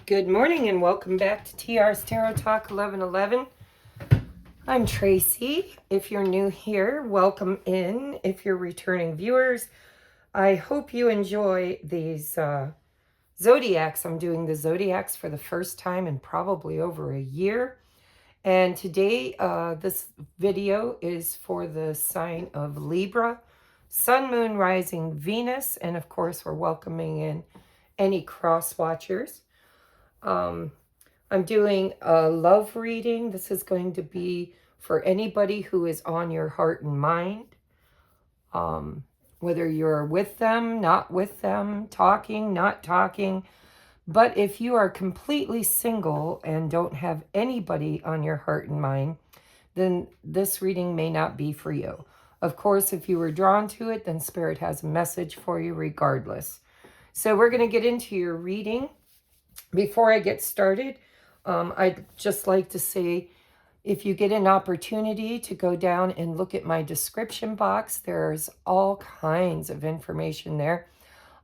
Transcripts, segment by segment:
Good morning and welcome back to TR's Tarot Talk 1111. I'm Tracy. If you're new here, welcome in. If you're returning viewers, I hope you enjoy these zodiacs. I'm doing the zodiacs for the first time in probably over a year. And today, this video is for the sign of Libra, Sun, Moon, Rising, Venus, and of course, we're welcoming in any cross watchers. I'm doing a love reading. This is going to be for anybody who is on your heart and mind. Whether you're with them, not with them, talking, not talking. But if you are completely single and don't have anybody on your heart and mind, then this reading may not be for you. Of course, if you were drawn to it, then Spirit has a message for you regardless. So we're going to get into your reading. Before I get started, I'd just like to say, if you get an opportunity to go down and look at my description box, there's all kinds of information there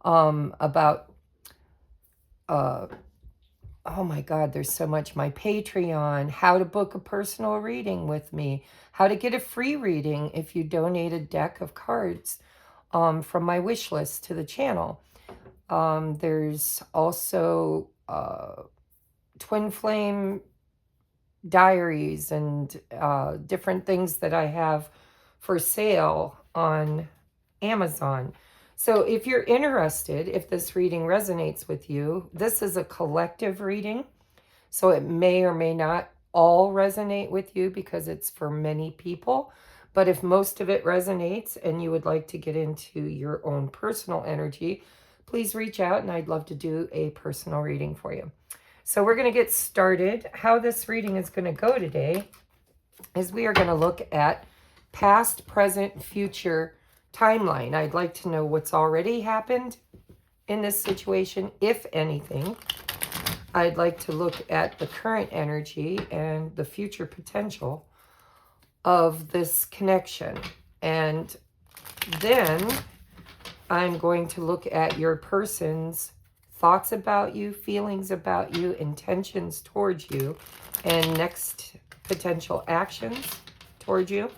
about, oh my God, there's so much. My Patreon, how to book a personal reading with me, how to get a free reading if you donate a deck of cards from my wish list to the channel. There's also twin flame diaries and different things that I have for sale on Amazon. So if you're interested, if this reading resonates with you, this is a collective reading. So it may or may not all resonate with you because it's for many people. But if most of it resonates and you would like to get into your own personal energy, please reach out and I'd love to do a personal reading for you. So we're going to get started. How this reading is going to go today is we are going to look at past, present, future timeline. I'd like to know what's already happened in this situation, if anything. I'd like to look at the current energy and the future potential of this connection. And then I'm going to look at your person's thoughts about you, feelings about you, intentions towards you, and next potential actions towards you.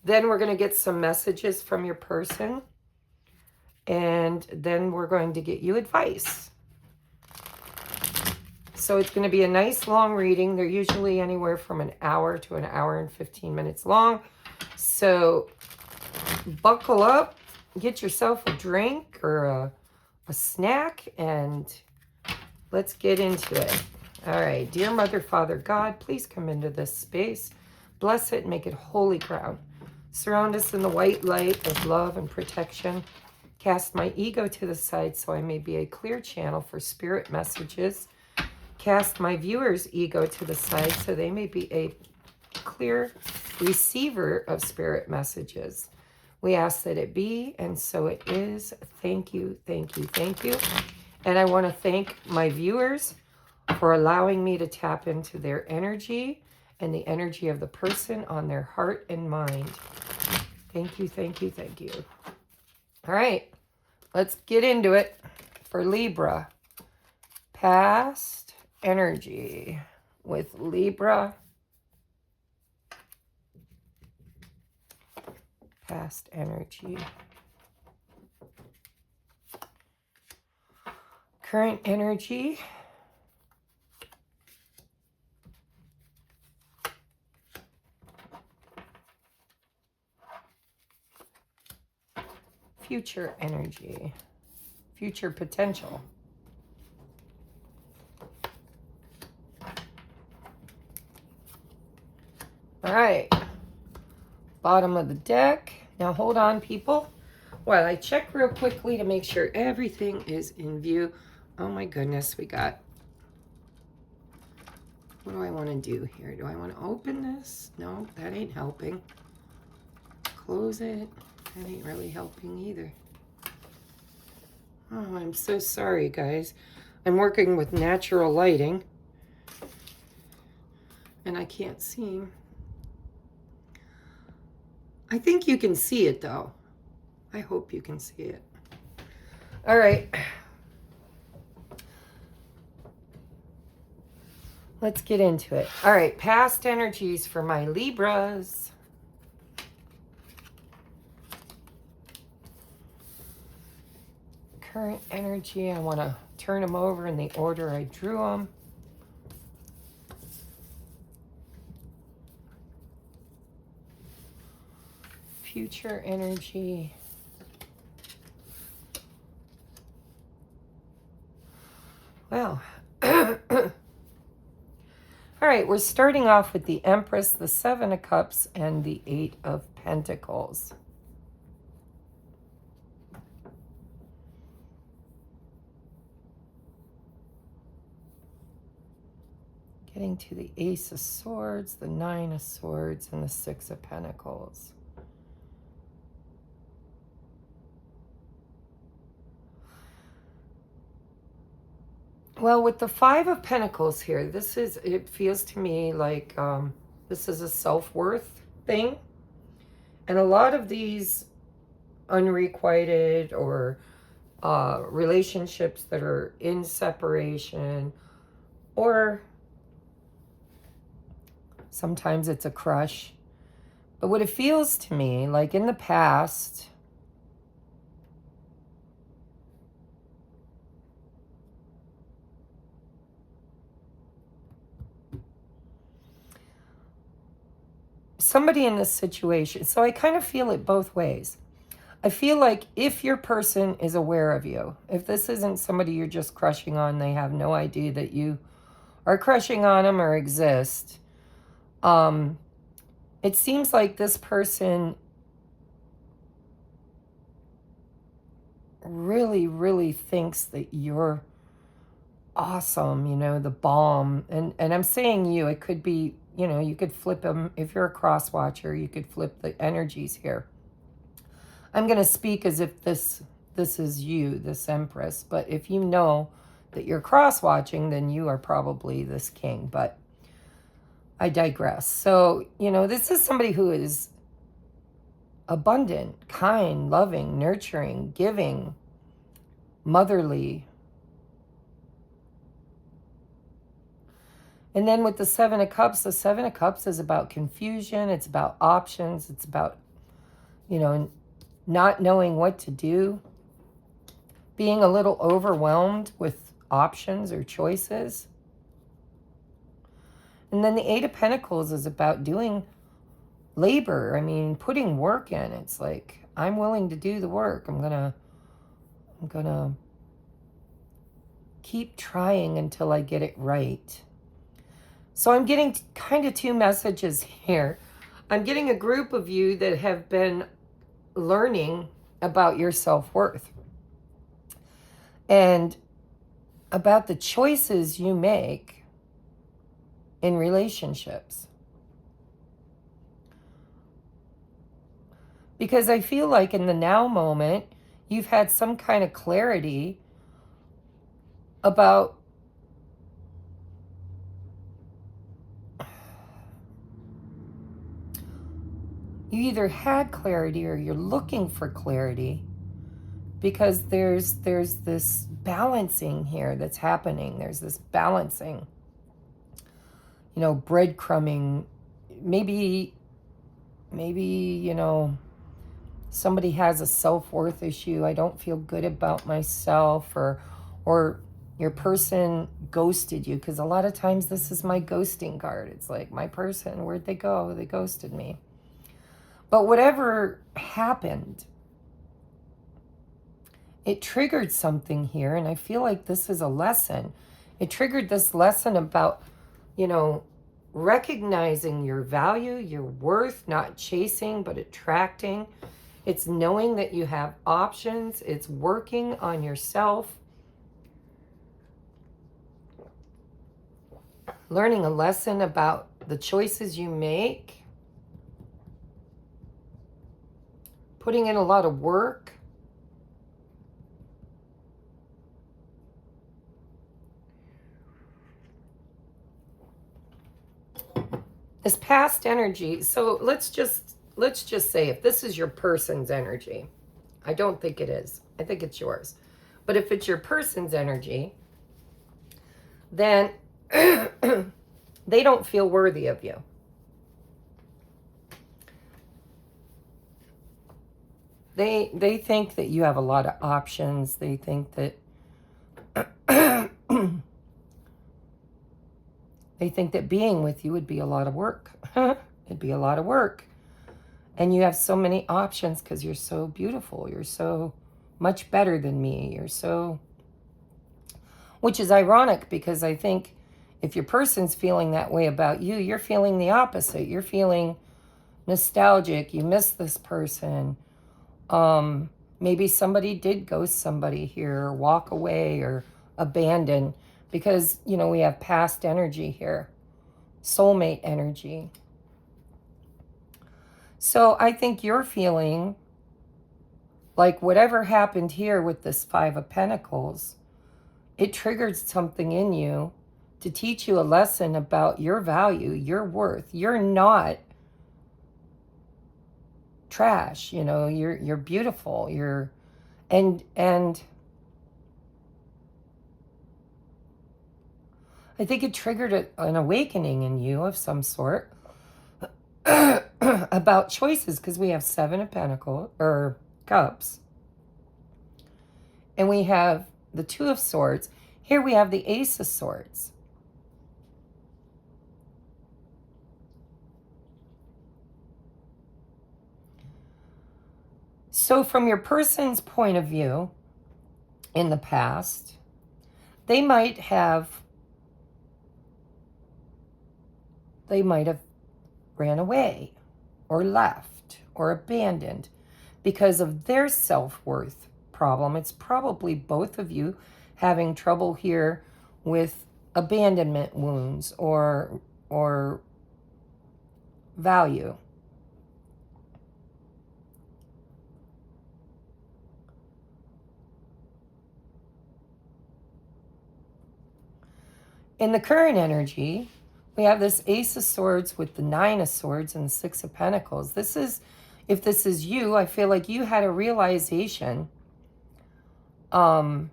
Then we're going to get some messages from your person, and then we're going to get you advice. So it's going to be a nice long reading. They're usually anywhere from an hour to an hour and 15 minutes long. So buckle up. Get yourself a drink or a snack and let's get into it. All right. Dear Mother, Father, God, please come into this space. Bless it and make it holy ground. Surround us in the white light of love and protection. Cast my ego to the side so I may be a clear channel for spirit messages. Cast my viewers' ego to the side so they may be a clear receiver of spirit messages. We ask that it be, and so it is. Thank you, thank you, thank you. And I want to thank my viewers for allowing me to tap into their energy and the energy of the person on their heart and mind. Thank you, thank you, thank you. All right, let's get into it for Libra. Past energy with Libra. Past energy. Current energy. Future energy. Future potential. All right. Bottom of the deck. Now hold on, people, while I check real quickly to make sure everything is in view. Oh my goodness, we got, what do I want to do here? Do I want to open this? No, that ain't helping. Close it. That ain't really helping either. Oh, I'm so sorry, guys. I'm working with natural lighting and I can't seem. I think you can see it though. I hope you can see it. All right. Let's get into it. All right, past energies for my Libras. Current energy, I want to turn them over in the order I drew them. Future energy. Well, all right, we're starting off with the Empress, the Seven of Cups, and the Eight of Pentacles. Getting to the Ace of Swords, the Nine of Swords, and the Six of Pentacles. Well, with the Five of Pentacles here, it feels to me like this is a self-worth thing. And a lot of these unrequited or relationships that are in separation, or sometimes it's a crush. But what it feels to me, like in the past, somebody in this situation, so I kind of feel it both ways. I feel like if your person is aware of you, if this isn't somebody you're just crushing on, they have no idea that you are crushing on them or exist, it seems like this person really, really thinks that you're awesome, you know, the bomb. And I'm saying you, it could be, you know, you could flip them. If you're a cross watcher, you could flip the energies here. I'm going to speak as if this is you, this Empress. But if you know that you're cross watching, then you are probably this king. But I digress. So, you know, this is somebody who is abundant, kind, loving, nurturing, giving, motherly. And then with the Seven of Cups is about confusion. It's about options. It's about, you know, not knowing what to do, being a little overwhelmed with options or choices. And then the Eight of Pentacles is about doing labor. I mean, putting work in. It's like, I'm willing to do the work. I'm gonna keep trying until I get it right. So I'm getting kind of two messages here. I'm getting a group of you that have been learning about your self-worth and about the choices you make in relationships. Because I feel like in the now moment, you've had some kind of clarity about you either had clarity or you're looking for clarity, because there's this balancing here that's happening. There's this balancing, you know, breadcrumbing. Maybe, you know, somebody has a self-worth issue. I don't feel good about myself, or your person ghosted you, because a lot of times this is my ghosting card. It's like, my person, where'd they go? They ghosted me. But whatever happened, it triggered something here, and I feel like this is a lesson. It triggered this lesson about, you know, recognizing your value, your worth, not chasing, but attracting. It's knowing that you have options. It's working on yourself. Learning a lesson about the choices you make. Putting in a lot of work. This past energy, so let's just say if this is your person's energy, I don't think it is. I think it's yours. But if it's your person's energy, then They don't feel worthy of you. They think that you have a lot of options. They think that they think that being with you would be a lot of work. It'd be a lot of work. And you have so many options because you're so beautiful. You're so much better than me. You're so... Which is ironic, because I think if your person's feeling that way about you, you're feeling the opposite. You're feeling nostalgic. You miss this person. Maybe somebody did ghost somebody here, or walk away, or abandon, because, you know, we have past energy here, soulmate energy. So I think you're feeling like whatever happened here with this Five of Pentacles, it triggered something in you to teach you a lesson about your value, your worth. You're not trash, you know, you're beautiful. And I think it triggered an awakening in you of some sort about choices, because we have Seven of Pentacles, or Cups, and we have the Two of Swords. Here we have the Ace of Swords. So from your person's point of view, in the past, they might have ran away or left or abandoned because of their self-worth problem. It's probably both of you having trouble here with abandonment wounds or value. In the current energy, we have this Ace of Swords with the Nine of Swords and the Six of Pentacles. This is, if this is you, I feel like you had a realization, an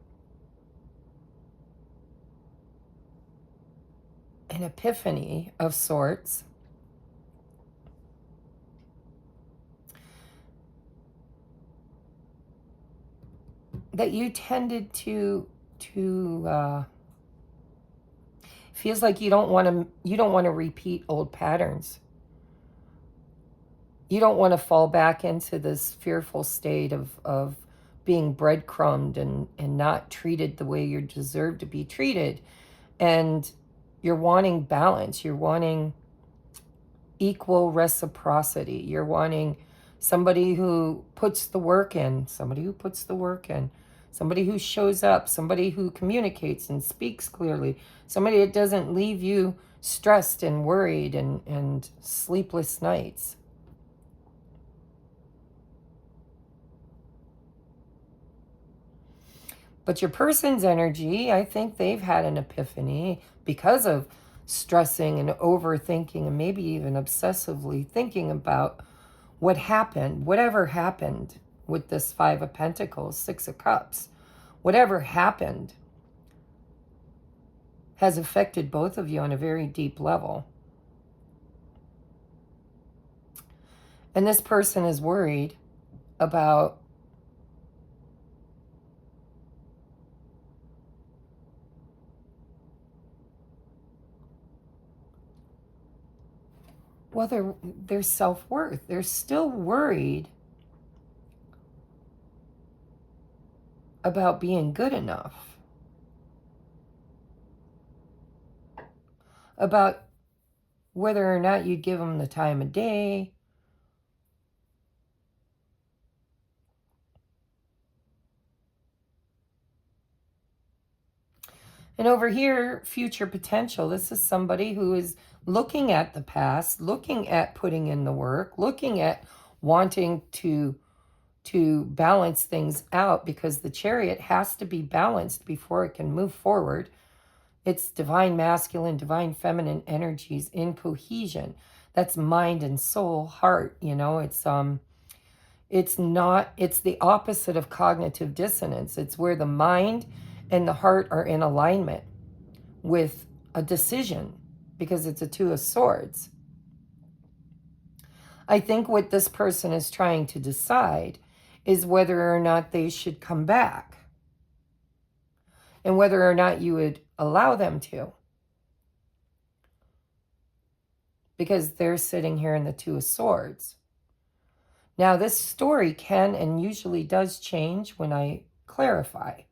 epiphany of sorts, that you tended to feels like you don't want to repeat old patterns. You don't want to fall back into this fearful state of being breadcrumbed and not treated the way you deserve to be treated. And you're wanting balance. You're wanting equal reciprocity. You're wanting somebody who puts the work in, somebody who shows up, somebody who communicates and speaks clearly, somebody that doesn't leave you stressed and worried and sleepless nights. But your person's energy, I think they've had an epiphany because of stressing and overthinking and maybe even obsessively thinking about what happened, whatever happened with this Five of Pentacles, Six of Cups. Whatever happened has affected both of you on a very deep level. And this person is worried about their self-worth. They're still worried about being good enough, about whether or not you'd give them the time of day, and over here, future potential. This is somebody who is looking at the past, looking at putting in the work, looking at wanting to balance things out, because the Chariot has to be balanced before it can move forward. It's divine masculine, divine feminine energies in cohesion. That's mind and soul, heart, you know. It's the opposite of cognitive dissonance. It's where the mind and the heart are in alignment with a decision. because it's a Two of Swords. I think what this person is trying to decide is whether or not they should come back and whether or not you would allow them to. Because they're sitting here in the Two of Swords. Now, this story can and usually does change when I clarify.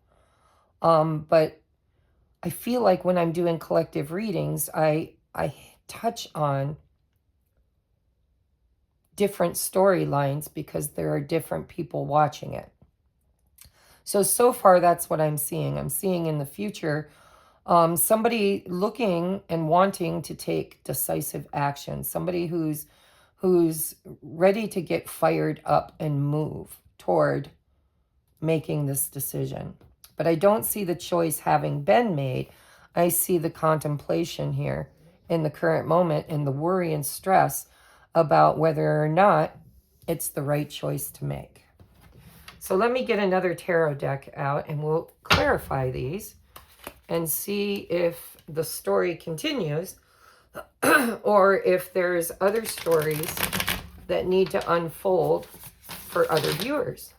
But I feel like when I'm doing collective readings, I touch on different storylines because there are different people watching it. So far, that's what I'm seeing. I'm seeing in the future somebody looking and wanting to take decisive action. Somebody who's ready to get fired up and move toward making this decision. But I don't see the choice having been made. I see the contemplation here in the current moment and the worry and stress about whether or not it's the right choice to make. So let me get another tarot deck out and we'll clarify these and see if the story continues or if there's other stories that need to unfold for other viewers.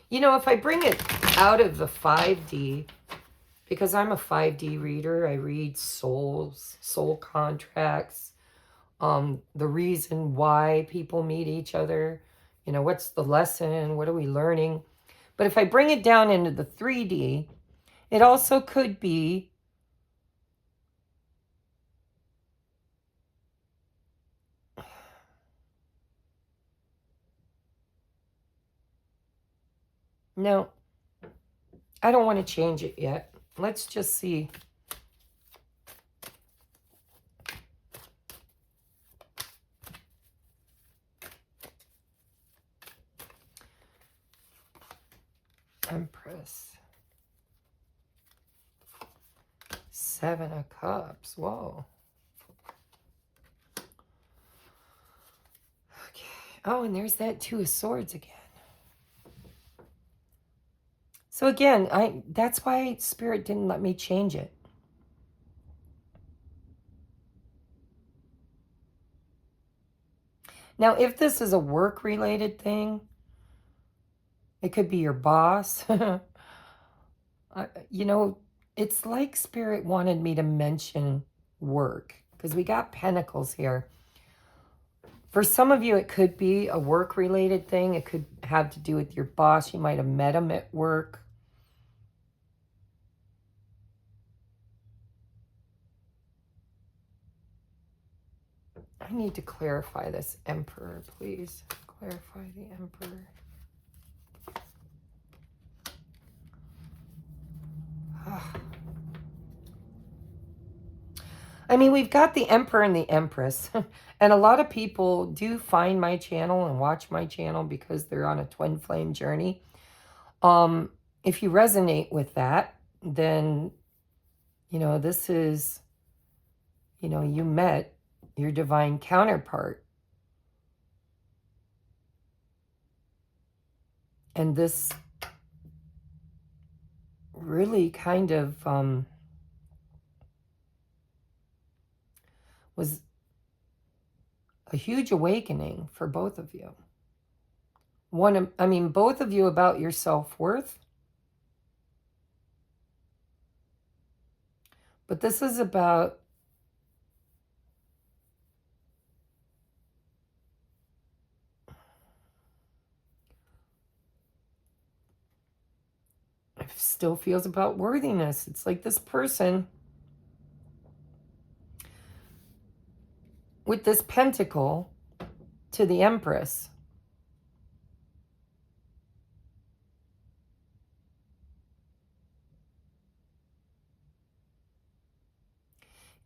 You know, if I bring it out of the 5D, because I'm a 5D reader, I read souls, soul contracts, the reason why people meet each other, you know, what's the lesson, what are we learning? But if I bring it down into the 3D, it also could be no, I don't want to change it yet. Let's just see. Empress. 7 of Cups. Whoa. Okay. Oh, and there's that 2 of Swords again. So again, that's why Spirit didn't let me change it. Now, if this is a work-related thing, it could be your boss. You know, it's like Spirit wanted me to mention work because we got Pentacles here. For some of you, it could be a work-related thing. It could have to do with your boss. You might have met him at work. I need to clarify this Emperor, please. Clarify the Emperor. I mean, we've got the Emperor and the Empress. And a lot of people do find my channel and watch my channel because they're on a twin flame journey. If you resonate with that, then, you know, this is, you know, you met your divine counterpart. And this really kind of was a huge awakening for both of you. Both of you about your self-worth. But this is about it still feels about worthiness. It's like this person with this pentacle to the Empress.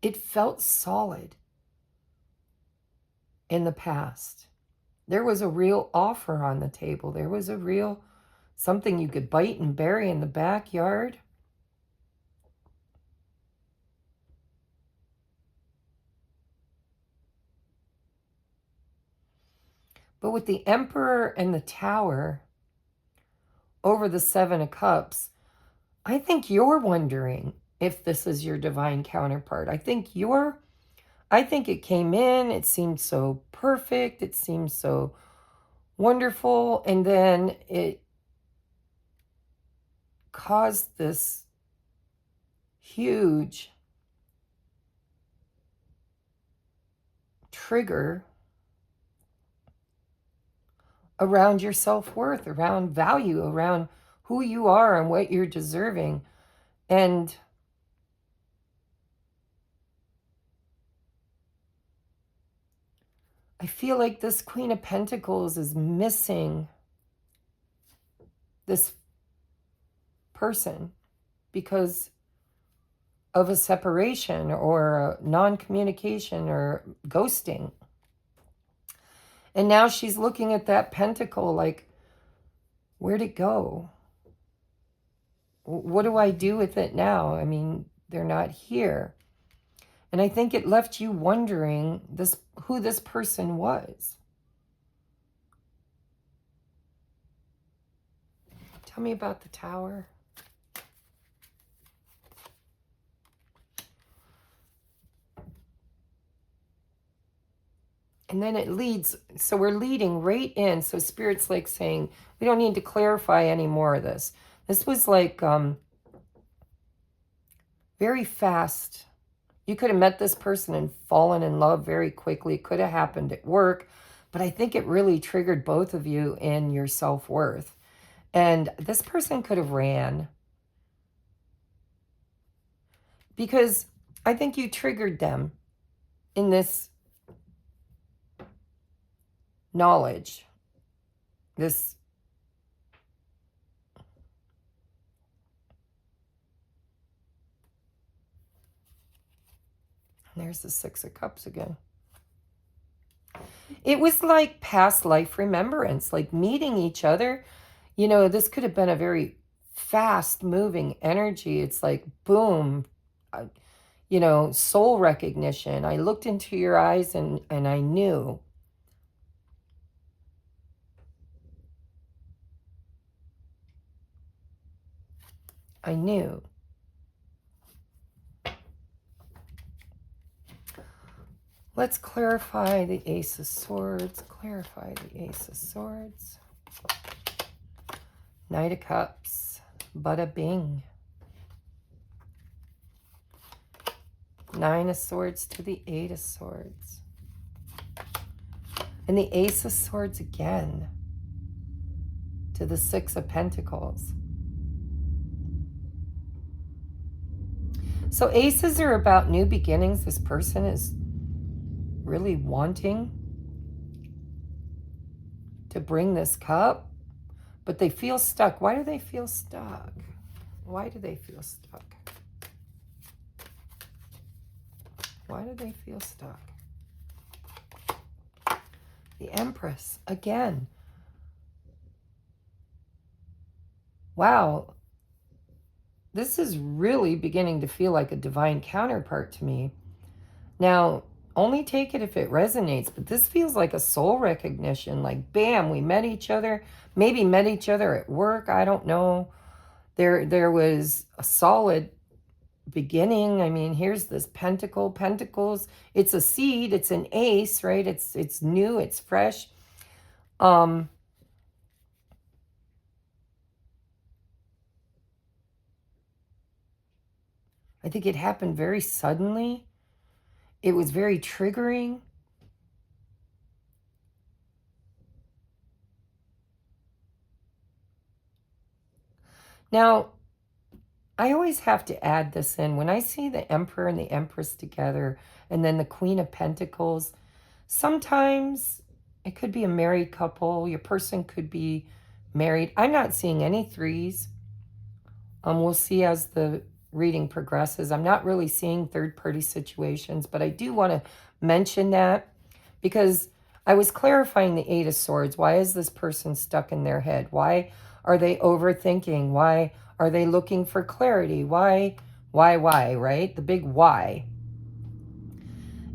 It felt solid in the past. There was a real offer on the table. There was a real something you could bite and bury in the backyard. But with the Emperor and the Tower over the Seven of Cups, I think you're wondering if this is your divine counterpart. I think it came in, it seemed so perfect, it seemed so wonderful, and then it caused this huge trigger around your self-worth, around value, around who you are and what you're deserving. And I feel like this Queen of Pentacles is missing this person because of a separation or a non-communication or ghosting. And now she's looking at that pentacle like, where'd it go? What do I do with it now? I mean, they're not here. And I think it left you wondering who this person was. Tell me about the Tower. And then it leads, so we're leading right in. So Spirit's like saying, we don't need to clarify any more of this. This was like very fast. You could have met this person and fallen in love very quickly. It could have happened at work. But I think it really triggered both of you in your self-worth. And this person could have ran. Because I think you triggered them in this knowledge. There's the Six of Cups again. It was like past life remembrance, like meeting each other. You know, this could have been a very fast moving energy. It's like, boom, you know, soul recognition. I looked into your eyes and I knew. I knew. Let's clarify the Ace of Swords. Clarify the Ace of Swords. Knight of Cups. Bada bing. Nine of Swords to the Eight of Swords. And the Ace of Swords again to the Six of Pentacles. So aces are about new beginnings. This person is really wanting to bring this cup, but they feel stuck. Why do they feel stuck? Why do they feel stuck? Why do they feel stuck? The Empress again. Wow. This is really beginning to feel like a divine counterpart to me. Now, only take it if it resonates, but this feels like a soul recognition. Like, bam, we met each other. Maybe met each other at work. I don't know. There was a solid beginning. I mean, here's this pentacle. Pentacles. It's a seed. It's an ace, right? It's new. It's fresh. I think it happened very suddenly. It was very triggering. Now, I always have to add this in. When I see the Emperor and the Empress together, and then the Queen of Pentacles, sometimes it could be a married couple. Your person could be married. I'm not seeing any threes. We'll see as the reading progresses. I'm not really seeing third-party situations, but I do want to mention that because I was clarifying the Eight of Swords. Why is this person stuck in their head? Why are they overthinking? Why are they looking for clarity? Why, right? The big why.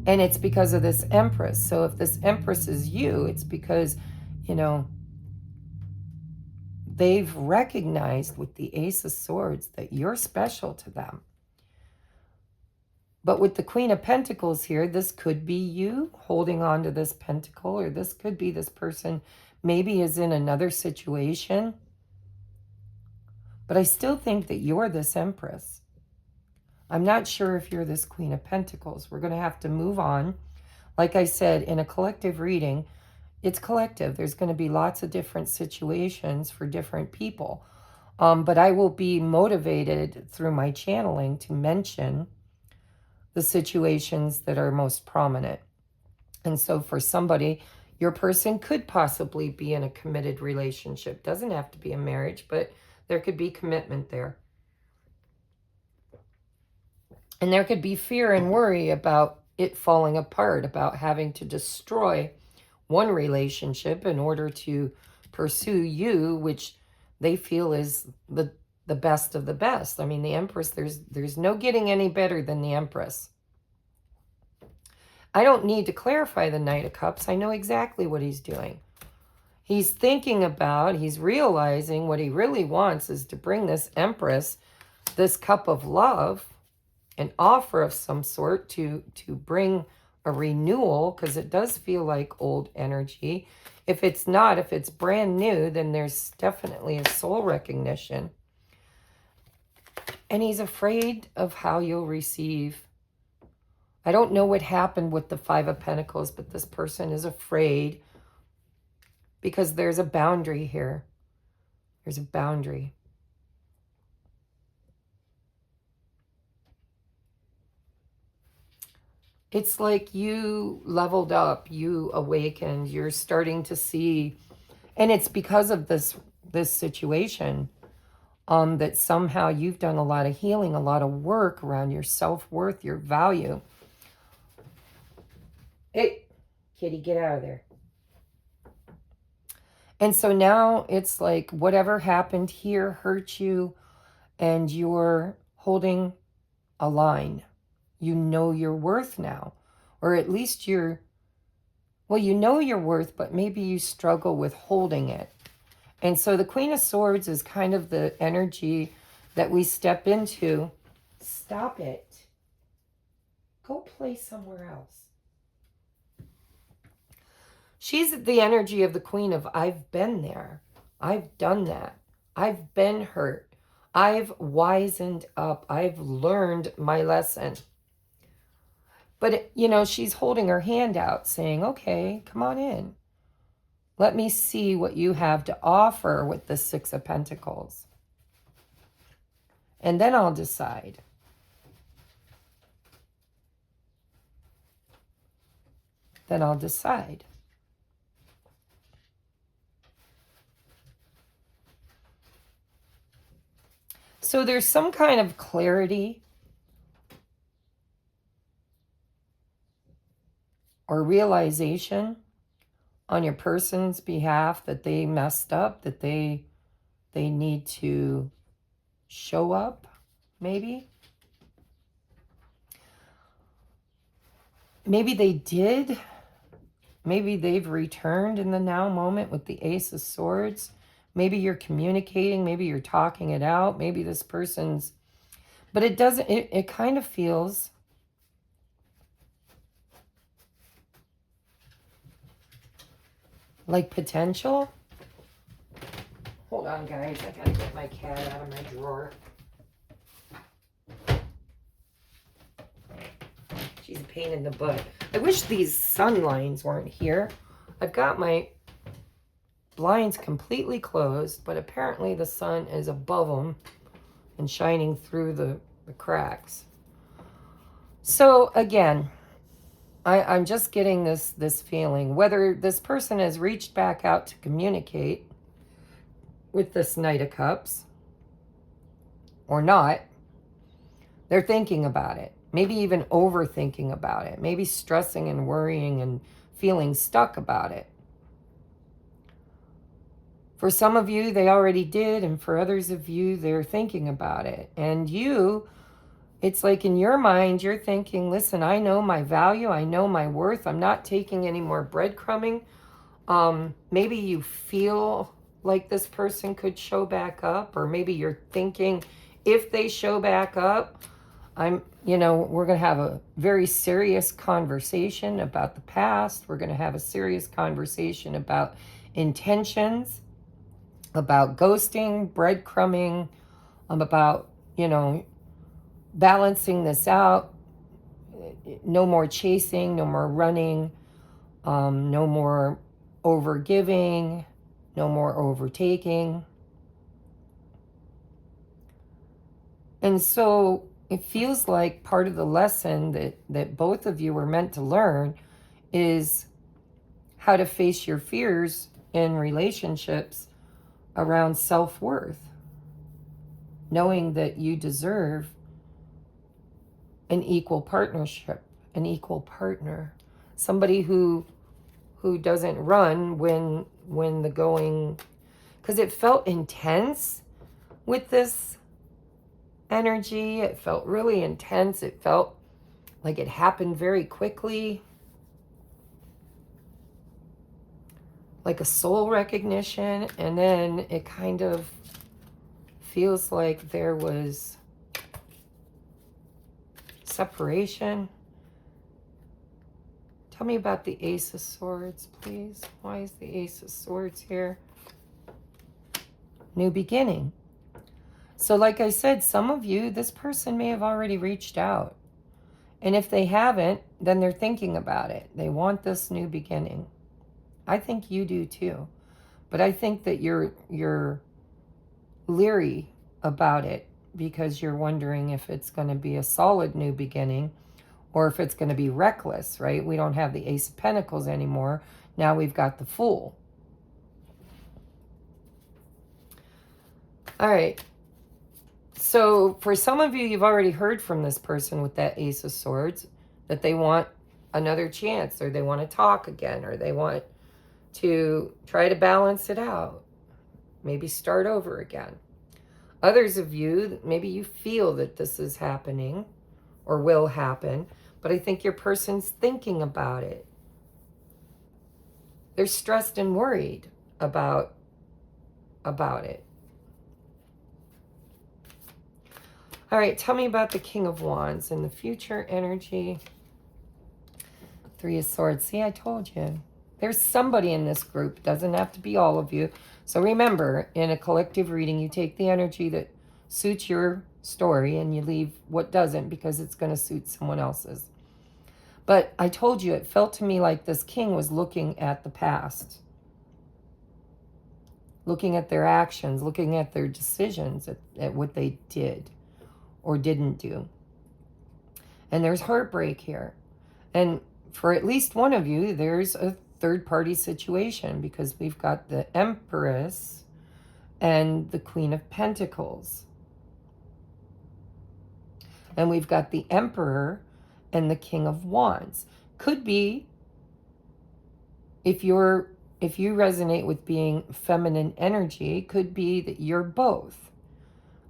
And it's because of this Empress. So if this Empress is you, it's because you know, they've recognized with the Ace of Swords that you're special to them. But with the Queen of Pentacles here, this could be you holding on to this pentacle, or this could be this person maybe is in another situation. But I still think that you're this Empress. I'm not sure if you're this Queen of Pentacles. We're going to have to move on. Like I said, in a collective reading, it's collective. There's going to be lots of different situations for different people. But I will be motivated through my channeling to mention the situations that are most prominent. And so for somebody, your person could possibly be in a committed relationship. Doesn't have to be a marriage, but there could be commitment there. And there could be fear and worry about it falling apart, about having to destroy one relationship in order to pursue you, which they feel is the best of the best. I mean, the Empress, there's no getting any better than the Empress. I don't need to clarify the Knight of Cups. I know exactly what he's doing. He's thinking about, he's realizing what he really wants is to bring this Empress this cup of love, an offer of some sort to bring a renewal, because it does feel like old energy. If it's not, if it's brand new, then there's definitely a soul recognition. And he's afraid of how you'll receive. I don't know what happened with the Five of Pentacles, but this person is afraid because there's a boundary here. There's a boundary. It's like you leveled up, you awakened, you're starting to see, and it's because of this situation that somehow you've done a lot of healing, a lot of work around your self-worth, your value. Hey, kitty, get out of there. And so now it's like whatever happened here hurt you, and you're holding a line. You know your worth now, or at least you know your worth, but maybe you struggle with holding it. And so the Queen of Swords is kind of the energy that we step into. Stop it. Go play somewhere else. She's the energy of the Queen of, I've been there. I've done that. I've been hurt. I've wisened up. I've learned my lesson. But, she's holding her hand out saying, okay, come on in. Let me see what you have to offer with the Six of Pentacles. And then I'll decide. Then I'll decide. So there's some kind of clarity or realization on your person's behalf that they messed up, that they need to show up, maybe. Maybe they did. Maybe they've returned in the now moment with the Ace of Swords. Maybe you're communicating. Maybe you're talking it out. Maybe this person's... But it doesn't... It kind of feels... like potential. Hold on, guys. I gotta get my cat out of my drawer. She's a pain in the butt. I wish these sun lines weren't here. I've got my blinds completely closed, but apparently the sun is above them and shining through the cracks. So again, I'm just getting this feeling, whether this person has reached back out to communicate with this Knight of Cups or not, they're thinking about it. Maybe even overthinking about it. Maybe stressing and worrying and feeling stuck about it. For some of you, they already did, and for others of you, they're thinking about it. And you... It's like in your mind, you're thinking, listen, I know my value. I know my worth. I'm not taking any more breadcrumbing. Maybe you feel like this person could show back up, or maybe you're thinking if they show back up, we're going to have a very serious conversation about the past. We're going to have a serious conversation about intentions, about ghosting, breadcrumbing, about, balancing this out. No more chasing, no more running, no more overgiving, no more overtaking. And so it feels like part of the lesson that both of you were meant to learn is how to face your fears in relationships around self-worth, knowing that you deserve an equal partnership, an equal partner, somebody who doesn't run when the going, because it felt intense with this energy. It felt really intense. It felt like it happened very quickly, like a soul recognition, and then it kind of feels like there was separation. Tell me about the Ace of Swords, please. Why is the Ace of Swords here? New beginning. So like I said, some of you, this person may have already reached out. And if they haven't, then they're thinking about it. They want this new beginning. I think you do too. But I think that you're leery about it because you're wondering if it's going to be a solid new beginning or if it's going to be reckless, right? We don't have the Ace of Pentacles anymore. Now we've got the Fool. All right. So for some of you, you've already heard from this person with that Ace of Swords that they want another chance, or they want to talk again, or they want to try to balance it out, maybe start over again. Others of you, maybe you feel that this is happening or will happen, but I think your person's thinking about it. They're stressed and worried about it. All right, tell me about the King of Wands and the future energy. Three of Swords. See, I told you. There's somebody in this group. Doesn't have to be all of you. So remember, in a collective reading, you take the energy that suits your story and you leave what doesn't, because it's going to suit someone else's. But I told you, it felt to me like this king was looking at the past, looking at their actions, looking at their decisions, at what they did or didn't do. And there's heartbreak here. And for at least one of you, there's a third-party situation, because we've got the Empress and the Queen of Pentacles. And we've got the Emperor and the King of Wands. Could be, if you resonate with being feminine energy, could be that you're both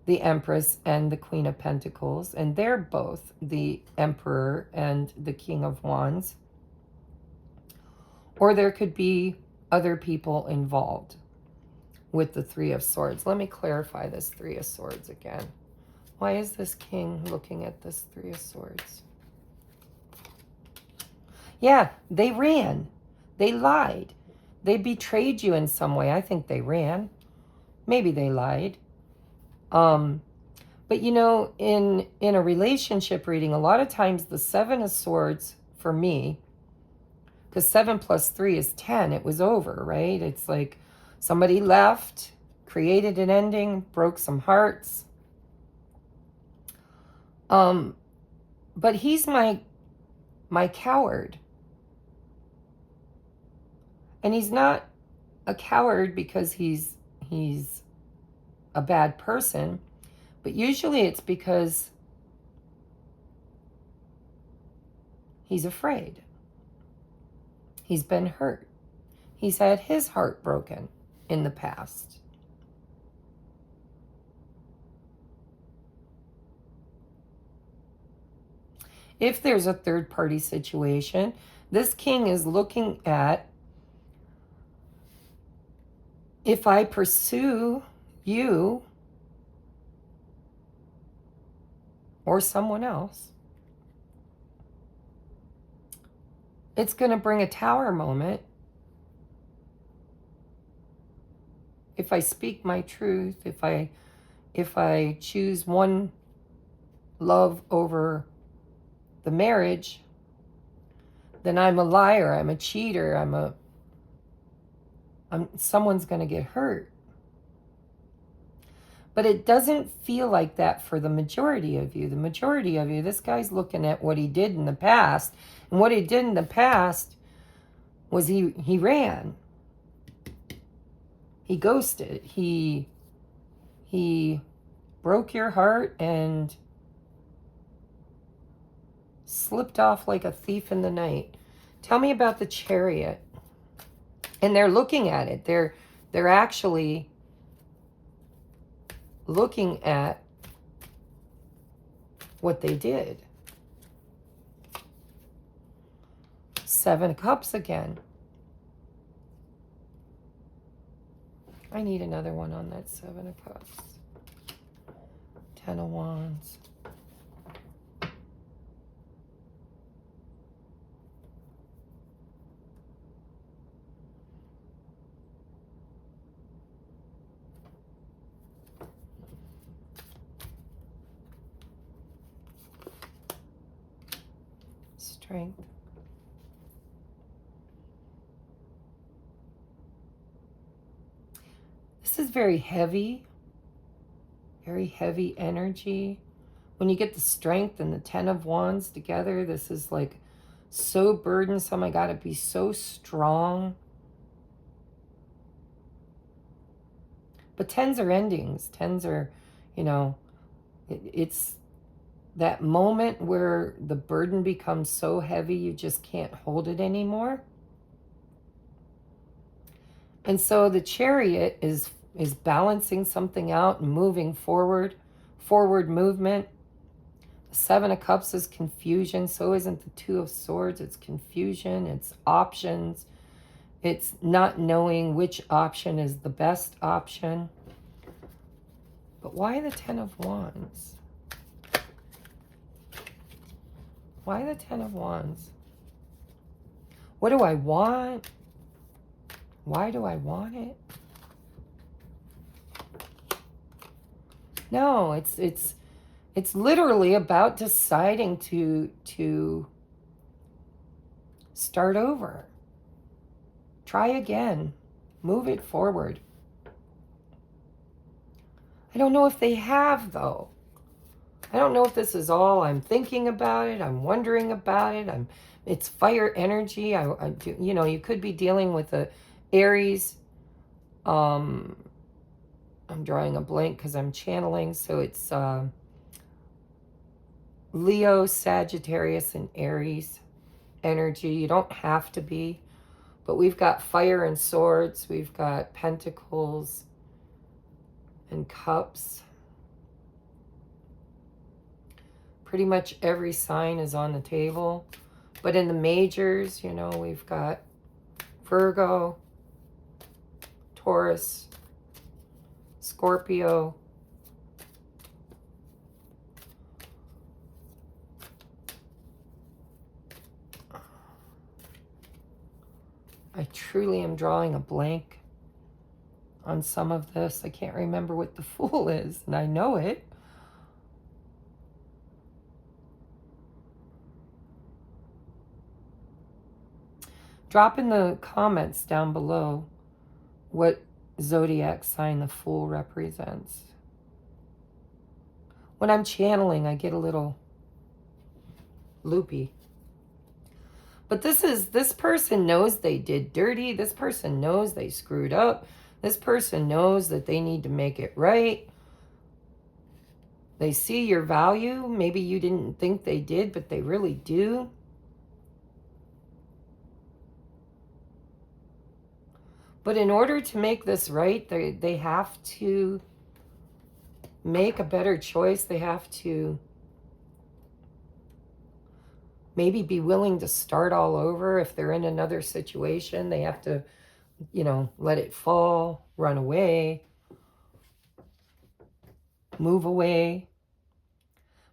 the Empress and the Queen of Pentacles, and they're both the Emperor and the King of Wands. Or there could be other people involved with the Three of Swords. Let me clarify this Three of Swords again. Why is this king looking at this Three of Swords? Yeah, they ran. They lied. They betrayed you in some way. I think they ran. Maybe they lied. But you know, in a relationship reading, a lot of times the Seven of Swords, for me, because 7 plus 3 is 10, it was over, right? It's like somebody left, created an ending, broke some hearts. But he's my coward. And he's not a coward because he's a bad person, but usually it's because he's afraid. He's been hurt. He's had his heart broken in the past. If there's a third-party situation, this king is looking at if I pursue you or someone else, it's going to bring a tower moment. If I speak my truth, if I choose one love over the marriage, then I'm a liar, I'm a cheater, someone's going to get hurt. But it doesn't feel like that for the majority of you. The majority of you, this guy's looking at what he did in the past. And what he did in the past was he ran. He ghosted. He broke your heart and slipped off like a thief in the night. Tell me about the Chariot. And they're looking at it. They're actually looking at what they did. 7 of Cups again. I need another one on that 7 of Cups. 10 of Wands. Strength. This is very heavy energy. When you get the Strength and the 10 of Wands together, this is like so burdensome. I gotta be so strong. But 10s are endings. 10s are, it's that moment where the burden becomes so heavy you just can't hold it anymore. And so the Chariot is balancing something out and moving forward movement. The 7 of Cups is confusion. So isn't the 2 of Swords. It's confusion. It's options. It's not knowing which option is the best option. But why the 10 of Wands? Why the 10 of Wands? What do I want? Why do I want it? No, it's literally about deciding to start over. Try again. Move it forward. I don't know if they have, though. I don't know if this is all I'm thinking about it. I'm wondering about it. It's fire energy. You could be dealing with a Aries. I'm drawing a blank because I'm channeling. So it's Leo, Sagittarius, and Aries energy. You don't have to be. But we've got fire and swords. We've got pentacles and cups. Pretty much every sign is on the table. But in the majors, we've got Virgo, Taurus, Scorpio, I truly am drawing a blank on some of this. I can't remember what the Fool is, and I know it. Drop in the comments down below what zodiac sign the Fool represents. When I'm channeling, I get a little loopy. But this person knows they did dirty. This person knows they screwed up. This person knows that they need to make it right. They see your value. Maybe you didn't think they did, but they really do. But in order to make this right, they have to make a better choice. They have to maybe be willing to start all over. If they're in another situation, they have to let it fall, run away, move away.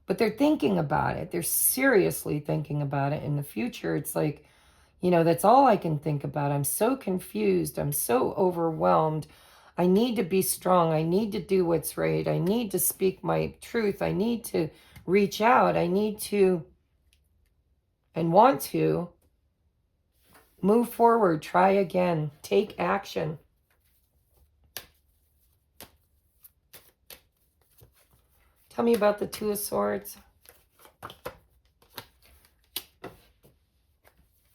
But they're thinking about it. They're seriously thinking about it in the future. It's like, that's all I can think about. I'm so confused. I'm so overwhelmed. I need to be strong. I need to do what's right. I need to speak my truth. I need to reach out. I need to and want to move forward, try again, take action. Tell me about the Two of Swords.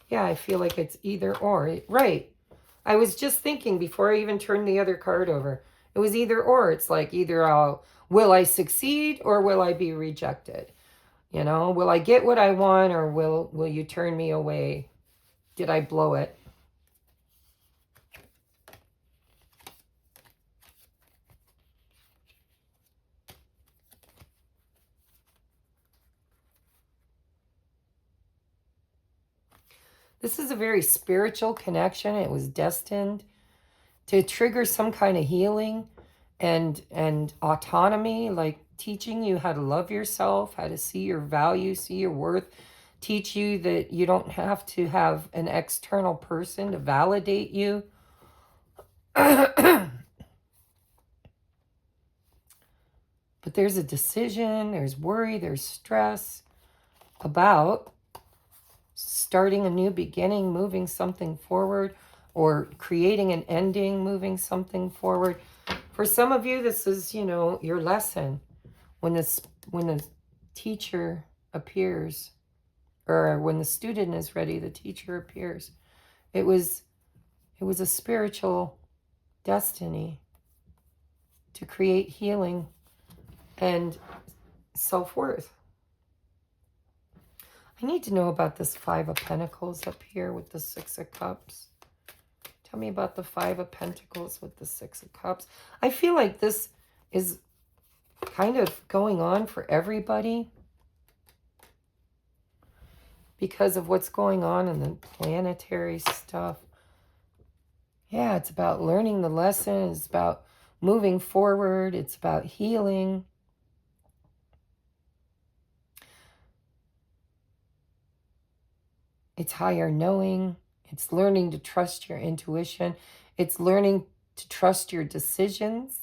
Yeah, I feel like it's either or. Right. I was just thinking before I even turned the other card over. It was either or. It's like either will I succeed or will I be rejected? Will I get what I want or will you turn me away? Did I blow it? This is a very spiritual connection. It was destined to trigger some kind of healing and autonomy, like teaching you how to love yourself, how to see your value, see your worth, teach you that you don't have to have an external person to validate you. But there's a decision, there's worry, there's stress about starting a new beginning, moving something forward, or creating an ending, moving something forward. For some of you, this is, your lesson. When the teacher appears, or when the student is ready, the teacher appears. It was a spiritual destiny to create healing and self-worth. I need to know about this Five of Pentacles up here with the Six of Cups. Tell me about the Five of Pentacles with the Six of Cups. I feel like this is kind of going on for everybody because of what's going on in the planetary stuff. Yeah, it's about learning the lesson. It's about moving forward. It's about healing. It's higher knowing. It's learning to trust your intuition. It's learning to trust your decisions.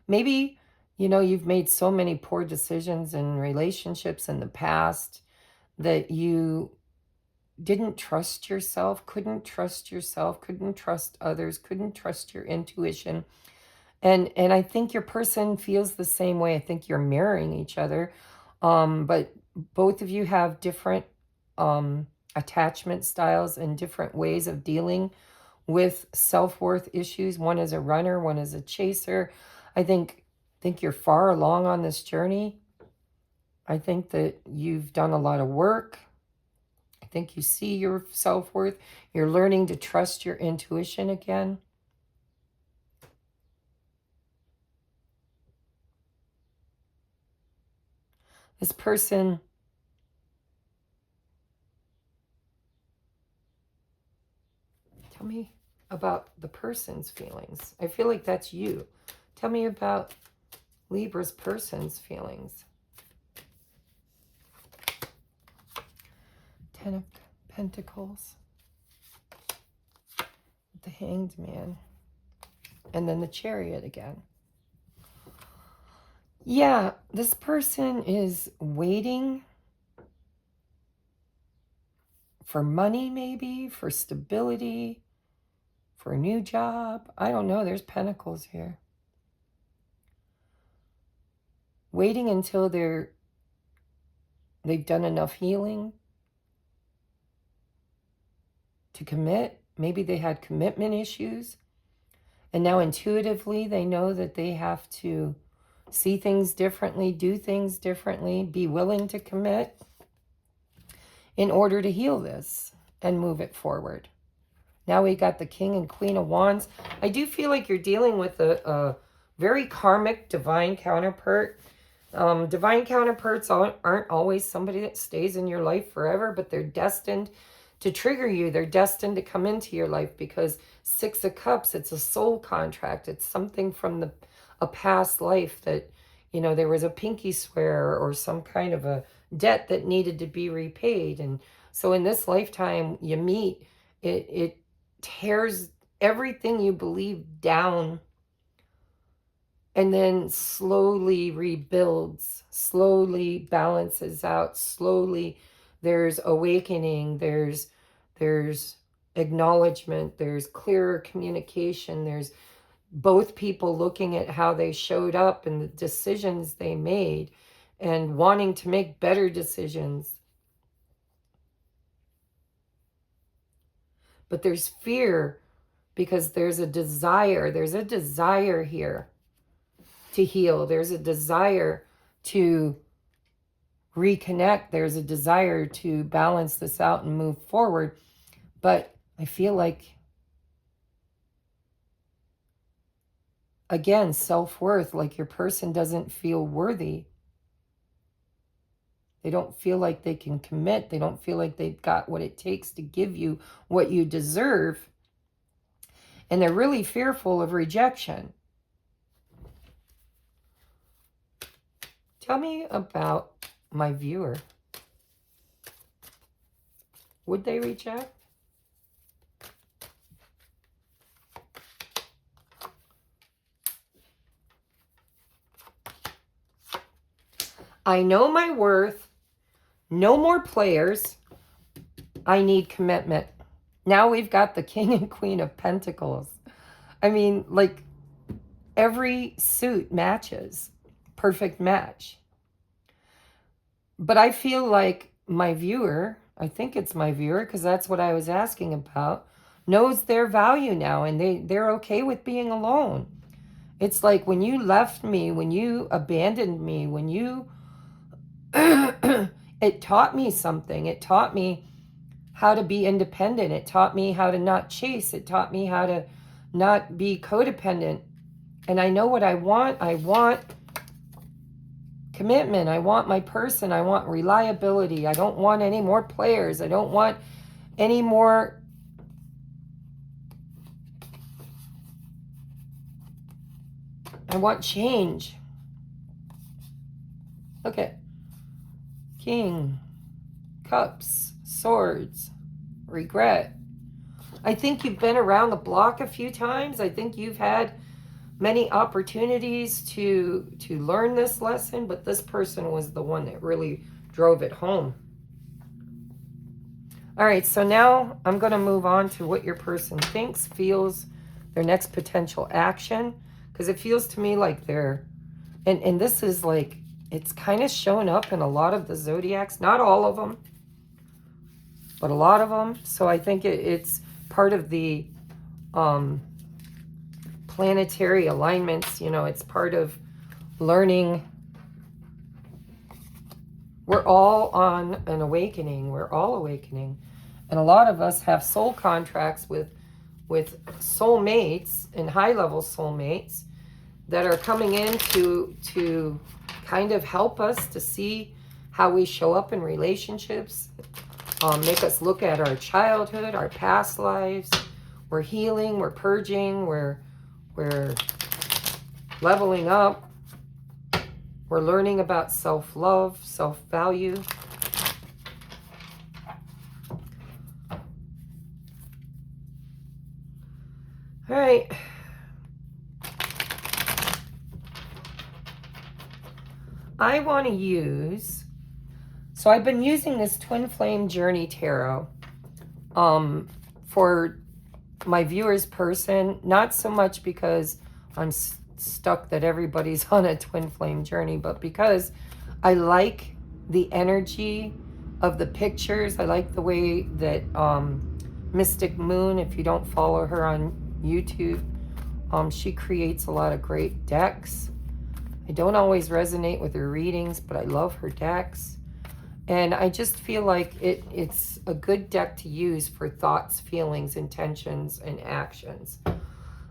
Maybe, you've made so many poor decisions in relationships in the past that you didn't trust yourself, couldn't trust others, couldn't trust your intuition. And I think your person feels the same way. I think you're mirroring each other. But both of you have different attachment styles and different ways of dealing with self-worth issues. One is a runner, one is a chaser. I think you're far along on this journey. I think that you've done a lot of work. I think you see your self-worth. You're learning to trust your intuition again. This person tell me about the person's feelings. I feel like that's you. Tell me about Libra's person's feelings. Ten of Pentacles. The Hanged Man. And then the Chariot again. Yeah, this person is waiting for money, maybe, for stability, for a new job. I don't know. There's Pentacles here. Waiting until they've done enough healing to commit. Maybe they had commitment issues. And now intuitively they know that they have to see things differently, do things differently, be willing to commit in order to heal this and move it forward. Now we got the King and Queen of Wands. I do feel like you're dealing with a very karmic divine counterpart. Divine counterparts aren't always somebody that stays in your life forever, but they're destined to trigger you. They're destined to come into your life because Six of Cups, it's a soul contract. It's something from a past life that, you know, there was a pinky swear or some kind of a debt that needed to be repaid. And so in this lifetime you meet, it tears everything you believe down and then slowly rebuilds, slowly balances out, slowly there's awakening, there's acknowledgement, there's clearer communication, there's both people looking at how they showed up and the decisions they made and wanting to make better decisions. But there's fear because there's a desire here to heal. There's a desire to reconnect. There's a desire to balance this out and move forward. But I feel like, again, self-worth, like your person doesn't feel worthy. They don't feel like they can commit. They don't feel like they've got what it takes to give you what you deserve. And they're really fearful of rejection. Tell me about my viewer. Would they reject? I know my worth. No more players. I need commitment. Now we've got the King and Queen of Pentacles. I mean, like, every suit matches. Perfect match. But I feel like my viewer, I think it's my viewer because that's what I was asking about, knows their value now and they're okay with being alone. It's like when you left me, when you abandoned me, when you... it taught me something. It taught me how to be independent. It taught me how to not chase. It taught me how to not be codependent. And I know what I want. I want commitment. I want my person. I want reliability. I don't want any more players. I don't want any more... I want change. Okay. King, Cups, Swords, regret. I think you've been around the block a few times. I think you've had many opportunities to learn this lesson, but this person was the one that really drove it home. All right, so now I'm going to move on to what your person thinks, feels, their next potential action, because it feels to me like they're, and this is like, it's kind of shown up in a lot of the zodiacs, not all of them, but a lot of them. So I think it's part of the planetary alignments, you know, it's part of learning. We're all on an awakening. We're all awakening. And a lot of us have soul contracts with soulmates and high-level soulmates that are coming in to kind of help us to see how we show up in relationships, make us look at our childhood, our past lives. We're healing, we're purging, we're leveling up. We're learning about self-love, self-value. All right. I want to use, so I've been using this Twin Flame Journey Tarot for my viewer's person, not so much because I'm stuck that everybody's on a twin flame journey, but because I like the energy of the pictures. I like the way that Mystic Moon, if you don't follow her on YouTube, she creates a lot of great decks. I don't always resonate with her readings, but I love her decks. And I just feel like it's a good deck to use for thoughts, feelings, intentions, and actions.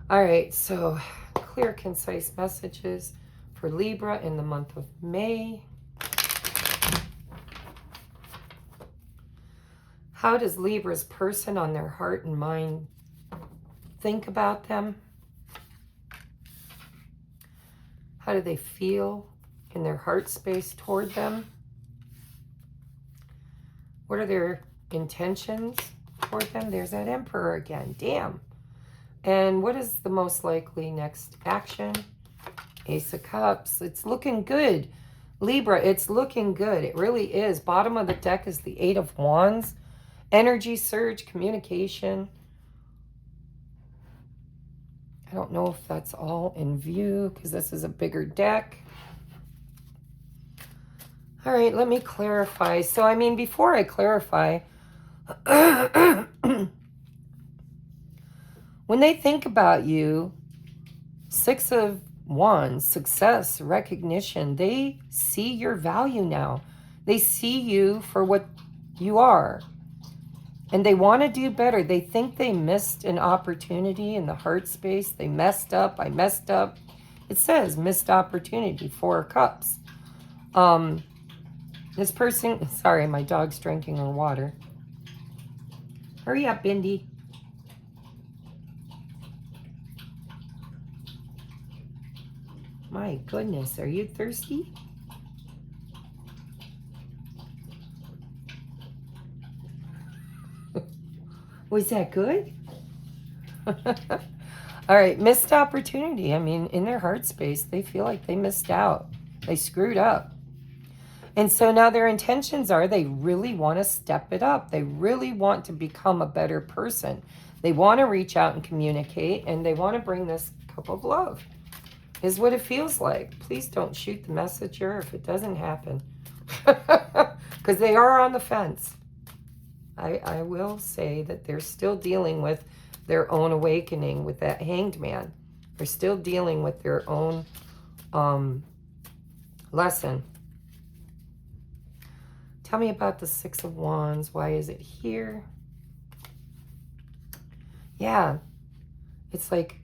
All right, so clear, concise messages for Libra in the month of May. How does Libra's person on their heart and mind think about them? How do they feel in their heart space toward them? What are their intentions toward them? There's that Emperor again. Damn. And what is the most likely next action? Ace of Cups. It's looking good. Libra, it's looking good. It really is. Bottom of the deck is the Eight of Wands. Energy surge, communication. I don't know if that's all in view because this is a bigger deck. All right, let me clarify. So, I mean, before I clarify, when they think about you, Six of Wands, success, recognition, they see your value now. They see you for what you are. And they want to do better. They think they missed an opportunity in the heart space. They messed up. I messed up. It says missed opportunity, 4 of Cups. This person, sorry, my dog's drinking her water. Hurry up, Bindi. My goodness, are you thirsty? Was that good? All right, missed opportunity. I mean, in their heart space, they feel like they missed out. They screwed up. And so now their intentions are they really want to step it up. They really want to become a better person. They want to reach out and communicate, and they want to bring this cup of love, is what it feels like. Please don't shoot the messenger if it doesn't happen. Because they are on the fence. I will say that they're still dealing with their own awakening with that Hanged Man. They're still dealing with their own lesson. Tell me about the Six of Wands. Why is it here? Yeah, it's like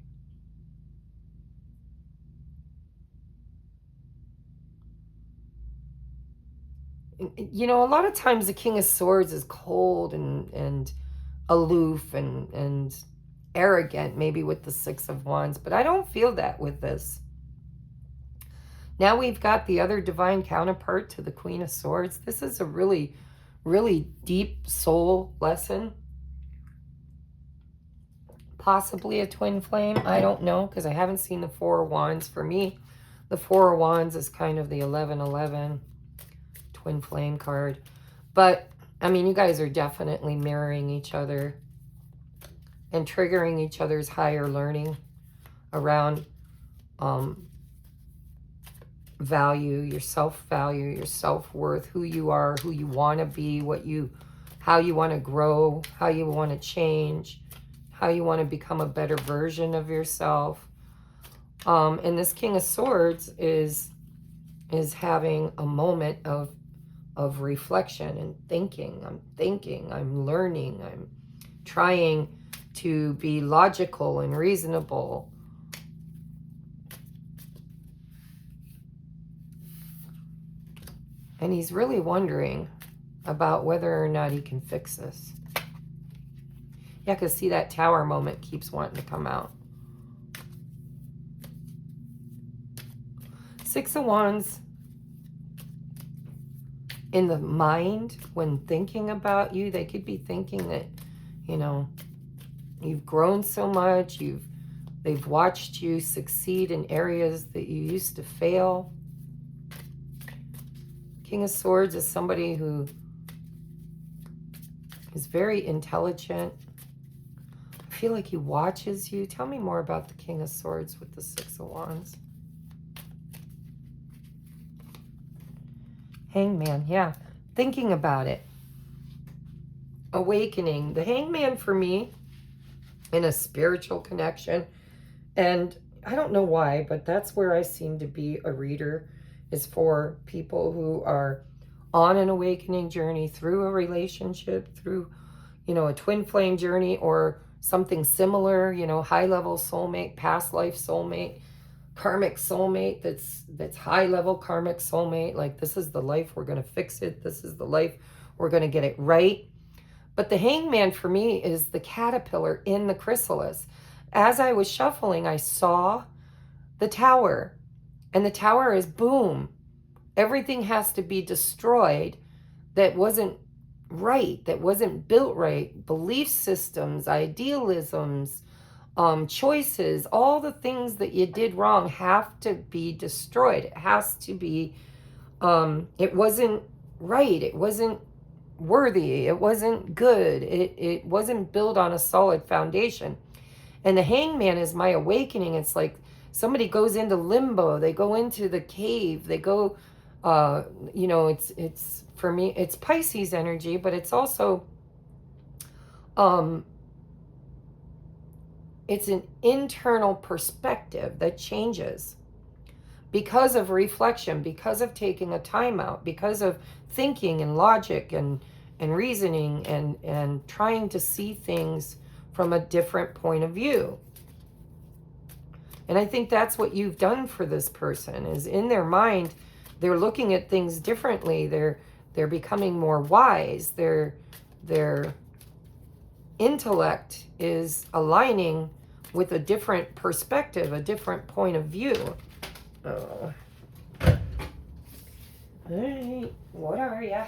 you know, a lot of times the King of Swords is cold and aloof and arrogant, maybe with the Six of Wands, but I don't feel that with this. Now we've got the other divine counterpart to the Queen of Swords. This is a really, really deep soul lesson. Possibly a twin flame. I don't know because I haven't seen the Four of Wands. For me, the Four of Wands is kind of the 11-11 twin flame card. But, I mean, you guys are definitely mirroring each other and triggering each other's higher learning around value, your self-value, your self-worth, who you are, who you want to be, how you want to grow, how you want to change, how you want to become a better version of yourself. And this King of Swords is having a moment of reflection and thinking. I'm learning, I'm trying to be logical and reasonable. And he's really wondering about whether or not he can fix this. Yeah, because see, that Tower moment keeps wanting to come out. Six of Wands in the mind when thinking about you, they could be thinking that, you know, you've grown so much, they've watched you succeed in areas that you used to fail. King of Swords is somebody who is very intelligent. I feel like he watches you. Tell me more about the King of Swords with the Six of Wands. Hangman, yeah. Thinking about it. Awakening. The Hangman for me in a spiritual connection. And I don't know why, but that's where I seem to be a reader, is for people who are on an awakening journey through a relationship, through, you know, a twin flame journey or something similar, you know, high-level soulmate, past life soulmate, karmic soulmate, that's high-level karmic soulmate. Like, this is the life, we're going to fix it. This is the life, we're going to get it right. But the hangman for me is the caterpillar in the chrysalis. As I was shuffling, I saw the tower, and the tower is boom. Everything has to be destroyed that wasn't right, that wasn't built right. Belief systems, idealisms, choices, all the things that you did wrong have to be destroyed. It has to be, it wasn't right. It wasn't worthy. It wasn't good. It wasn't built on a solid foundation. And the hangman is my awakening. It's like somebody goes into limbo. They go into the cave. They go, it's for me, it's Pisces energy, but it's also, it's an internal perspective that changes because of reflection, because of taking a time out, because of thinking and logic and reasoning and trying to see things from a different point of view. And I think that's what you've done for this person, is in their mind, they're looking at things differently. They're becoming more wise. Their intellect is aligning with a different perspective, a different point of view. Oh. All right, what are ya?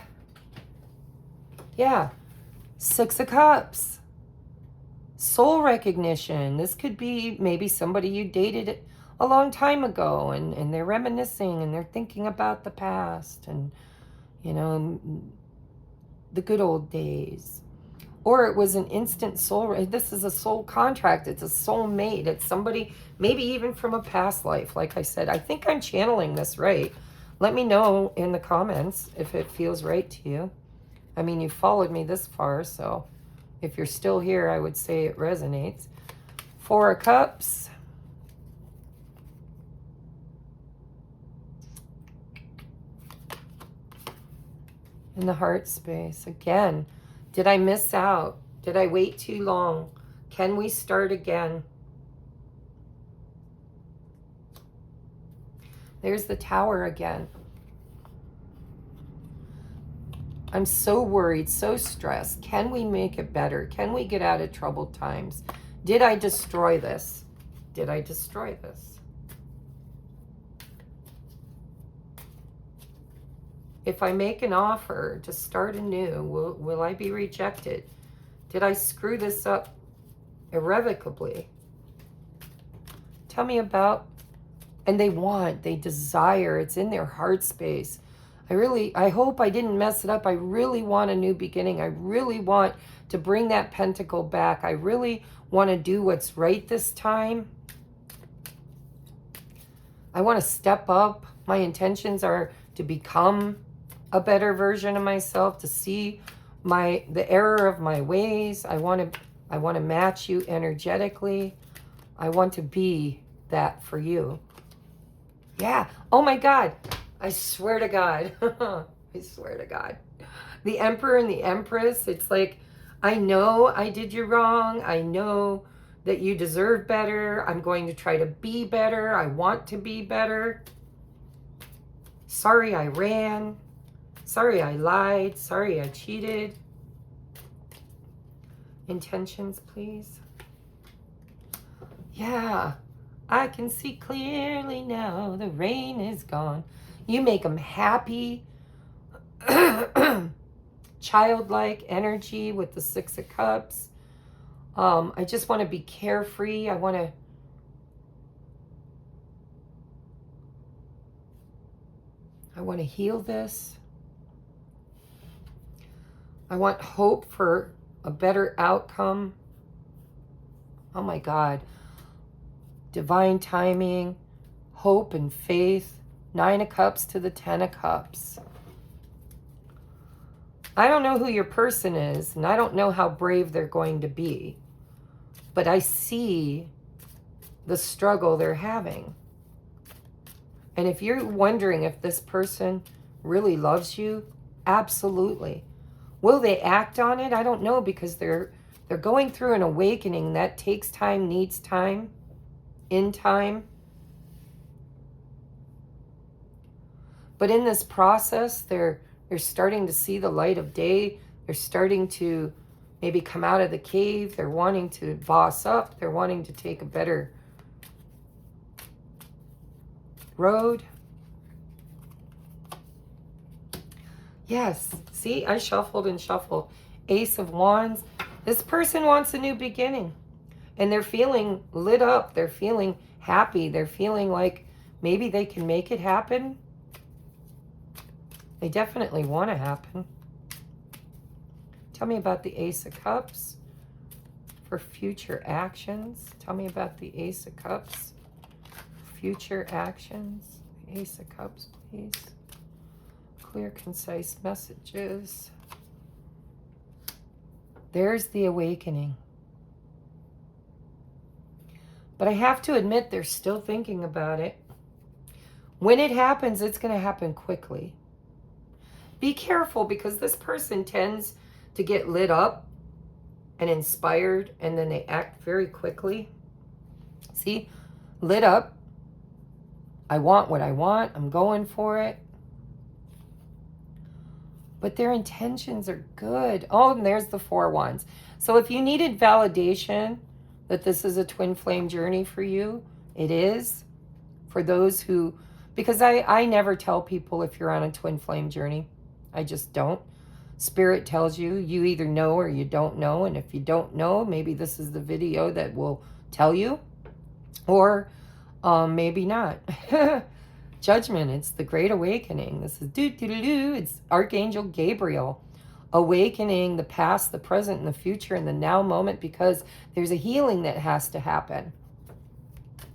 Yeah, Six of Cups. Soul recognition. This could be maybe somebody you dated a long time ago, and they're reminiscing and they're thinking about the past and, the good old days. Or it was an instant soul. This is a soul contract. It's a soulmate. It's somebody maybe even from a past life. Like I said, I think I'm channeling this right. Let me know in the comments if it feels right to you. I mean, you followed me this far, so if you're still here, I would say it resonates. Four of Cups. In the heart space. Again, did I miss out? Did I wait too long? Can we start again? There's the Tower again. I'm so worried, so stressed. Can we make it better? Can we get out of troubled times? Did I destroy this? Did I destroy this? If I make an offer to start anew, will I be rejected? Did I screw this up irrevocably? Tell me about, and they desire, it's in their heart space. I hope I didn't mess it up. I really want a new beginning. I really want to bring that pentacle back. I really want to do what's right this time. I want to step up. My intentions are to become a better version of myself, to see the error of my ways. I want to match you energetically. I want to be that for you. Yeah. Oh my God. I swear to God. I swear to God. The Emperor and the Empress, it's like, I know I did you wrong. I know that you deserve better. I'm going to try to be better. I want to be better. Sorry I ran. Sorry I lied. Sorry I cheated. Intentions, please. Yeah. I can see clearly now. The rain is gone. You make them happy. Childlike energy with the Six of Cups. I just want to be carefree. I want to heal this. I want hope for a better outcome. Oh my God. Divine timing, hope and faith. Nine of Cups to the Ten of Cups. I don't know who your person is, and I don't know how brave they're going to be, but I see the struggle they're having. And if you're wondering if this person really loves you, absolutely. Will they act on it? I don't know, because they're going through an awakening that takes time, needs time, in time. But in this process, they're starting to see the light of day. They're starting to maybe come out of the cave. They're wanting to boss up. They're wanting to take a better road. Yes. See, I shuffled and shuffled. Ace of Wands. This person wants a new beginning. And they're feeling lit up. They're feeling happy. They're feeling like maybe they can make it happen. They definitely want to happen. Tell me about the Ace of Cups for future actions. Tell me about the Ace of Cups. Future actions. Ace of Cups, please. Clear, concise messages. There's the awakening. But I have to admit, they're still thinking about it. When it happens, it's going to happen quickly. Be careful, because this person tends to get lit up and inspired, and then they act very quickly. See? Lit up. I want what I want. I'm going for it. But their intentions are good. Oh, and there's the Four Wands. So if you needed validation that this is a twin flame journey for you, it is. For those who, because I never tell people if you're on a twin flame journey. I just don't. Spirit tells you, you either know or you don't know. And if you don't know, maybe this is the video that will tell you. Or maybe not. Judgment, it's the Great Awakening. This is it's Archangel Gabriel awakening the past, the present, and the future, and the now moment, because there's a healing that has to happen.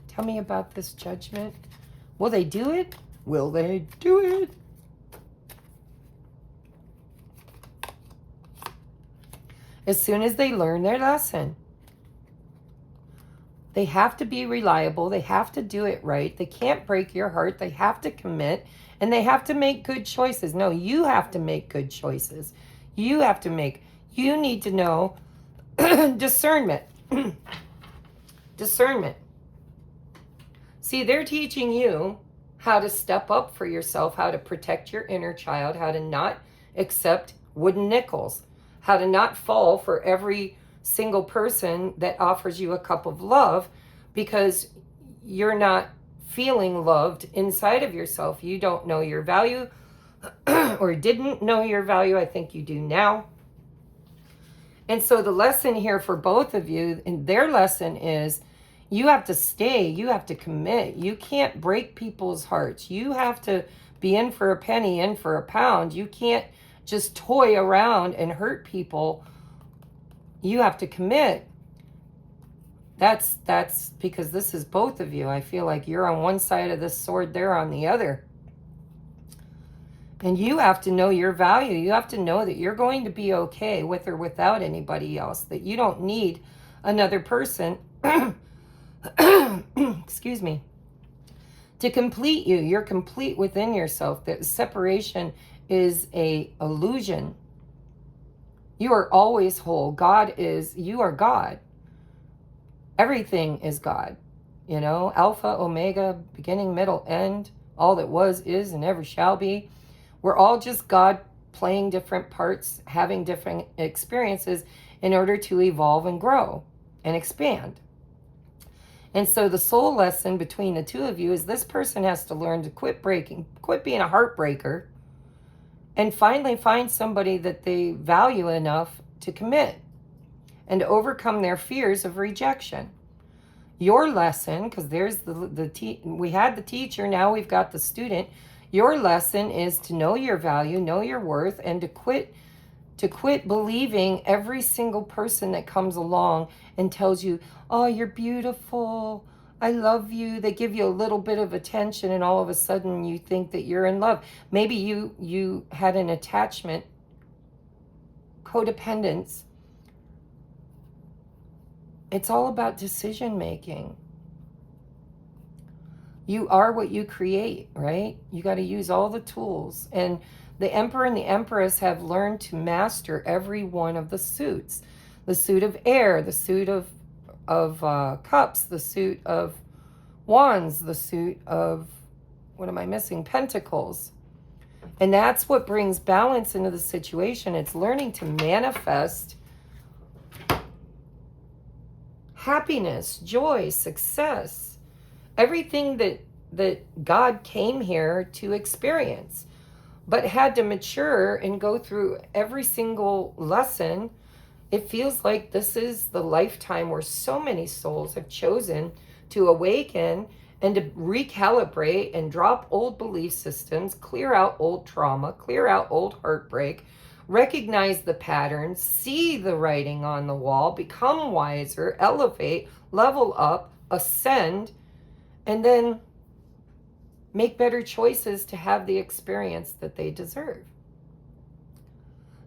Tell me about this Judgment. Will they do it? Will they do it? As soon as they learn their lesson. They have to be reliable. They have to do it right. They can't break your heart. They have to commit. And they have to make good choices. No, you have to make good choices. You have to make, you need to know discernment. Discernment. See, they're teaching you how to step up for yourself, how to protect your inner child, how to not accept wooden nickels, how to not fall for every single person that offers you a cup of love, because you're not feeling loved inside of yourself. You don't know your value or didn't know your value. I think you do now. And so the lesson here for both of you, and their lesson is, you have to stay, you have to commit. You can't break people's hearts. You have to be in for a penny, in for a pound. You can't just toy around and hurt people. You have to commit. That's because this is both of you. I feel like you're on one side of this sword, they're on the other. And you have to know your value. You have to know that you're going to be okay with or without anybody else, that you don't need another person, excuse me, to complete you. You're complete within yourself. That separation is a illusion. You are always whole. God is, you are God. Everything is God. You know, Alpha, Omega, beginning, middle, end, all that was, is, and ever shall be. We're all just God playing different parts, having different experiences in order to evolve and grow and expand. And so the soul lesson between the two of you is this person has to learn to quit being a heartbreaker, and finally find somebody that they value enough to commit and to overcome their fears of rejection. Your lesson, because there's we had the teacher, now we've got the student. Your lesson is to know your value, know your worth, and to quit believing every single person that comes along and tells you, oh, you're beautiful, I love you. They give you a little bit of attention, and all of a sudden you think that you're in love. Maybe you had an attachment, codependence. It's all about decision making. You are what you create, right? You got to use all the tools. And the Emperor and the Empress have learned to master every one of the suits. The suit of air, the suit of cups, the suit of wands, the suit of, what am I missing? Pentacles. And that's what brings balance into the situation. It's learning to manifest happiness, joy, success, everything that God came here to experience, but had to mature and go through every single lesson. It feels like this is the lifetime where so many souls have chosen to awaken and to recalibrate and drop old belief systems, clear out old trauma, clear out old heartbreak, recognize the patterns, see the writing on the wall, become wiser, elevate, level up, ascend, and then make better choices to have the experience that they deserve.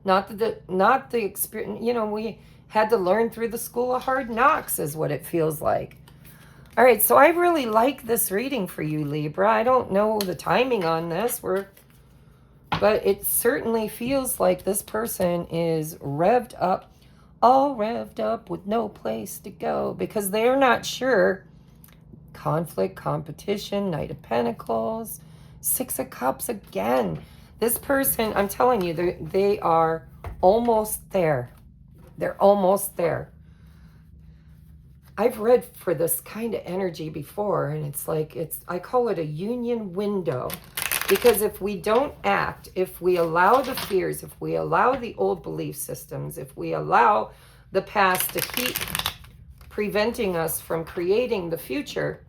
Not the experience, we had to learn through the school of hard knocks is what it feels like. All right, so I really like this reading for you, Libra. I don't know the timing on this, but it certainly feels like this person is revved up, all revved up with no place to go, because they're not sure. Conflict, competition, Knight of Pentacles, Six of Cups again. This person, I'm telling you, they are almost there. They're almost there. I've read for this kind of energy before, and it's like, I call it a union window. Because if we don't act, if we allow the fears, if we allow the old belief systems, if we allow the past to keep preventing us from creating the future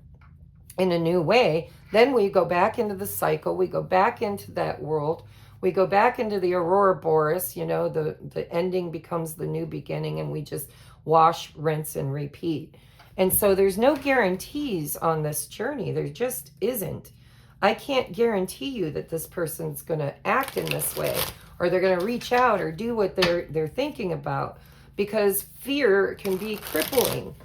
in a new way, then we go back into the cycle, we go back into that world, we go back into the Aurora Boreas, the ending becomes the new beginning, and we just wash, rinse, and repeat. And so there's no guarantees on this journey. There just isn't. I can't guarantee you that this person's going to act in this way, or they're going to reach out or do what they're thinking about, because fear can be crippling,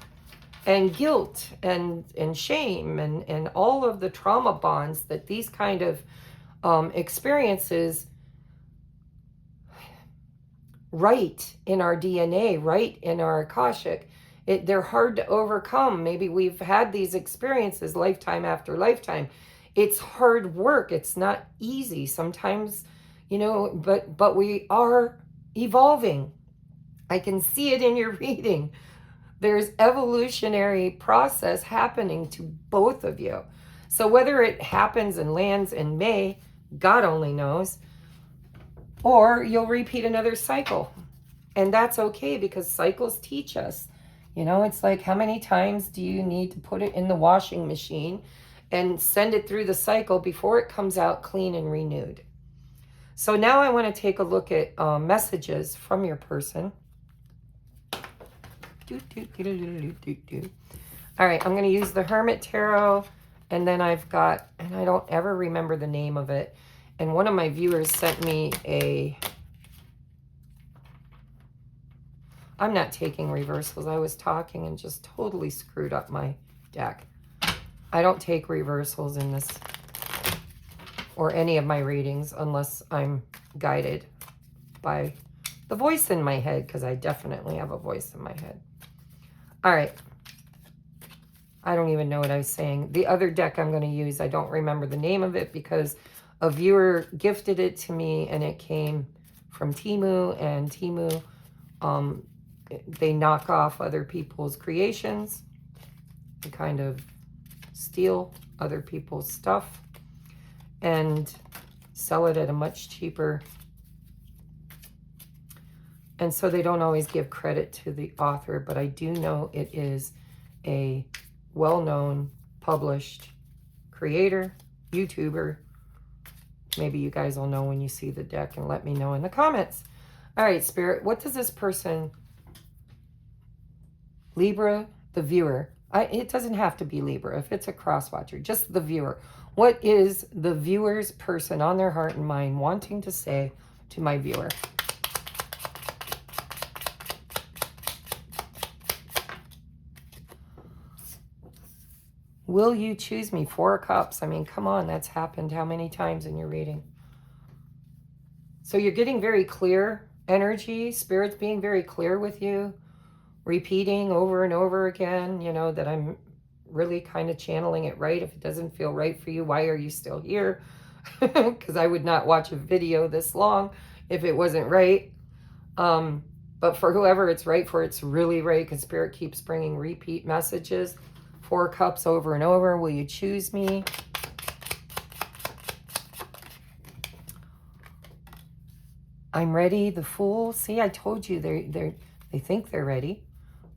and guilt and shame and all of the trauma bonds that these kind of experiences write in our DNA, write in our Akashic. They're hard to overcome. Maybe we've had these experiences lifetime after lifetime. It's hard work. It's not easy sometimes, but we are evolving. I can see it in your reading. There's evolutionary process happening to both of you. So whether it happens and lands in May, God only knows, or you'll repeat another cycle. And that's okay, because cycles teach us. It's like, how many times do you need to put it in the washing machine and send it through the cycle before it comes out clean and renewed? So now I want to take a look at messages from your person. All right, I'm going to use the Hermit Tarot, and then I've got, and I don't ever remember the name of it, and one of my viewers sent me I'm not taking reversals. I was talking and just totally screwed up my deck. I don't take reversals in this or any of my readings unless I'm guided by the voice in my head, because I definitely have a voice in my head. All right. I don't even know what I was saying. The other deck I'm going to use, I don't remember the name of it, because a viewer gifted it to me, and it came from Temu, and Temu, they knock off other people's creations. They kind of steal other people's stuff and sell it at a much cheaper. And so they don't always give credit to the author, but I do know it is a well-known, published creator, YouTuber. Maybe you guys will know when you see the deck, and let me know in the comments. All right, Spirit, what does this person, Libra, the viewer, it doesn't have to be Libra if it's a cross-watcher, just the viewer. What is the viewer's person on their heart and mind wanting to say to my viewer? Will you choose me? 4 of Cups. I mean, come on, that's happened how many times in your reading? So you're getting very clear energy. Spirit's being very clear with you, repeating over and over again, that I'm really kind of channeling it right. If it doesn't feel right for you, why are you still here? Because I would not watch a video this long if it wasn't right. But But for whoever it's right for, it's really right, because Spirit keeps bringing repeat messages. 4 cups over and over. Will you choose me? I'm ready. The Fool. See, I told you they think they're ready.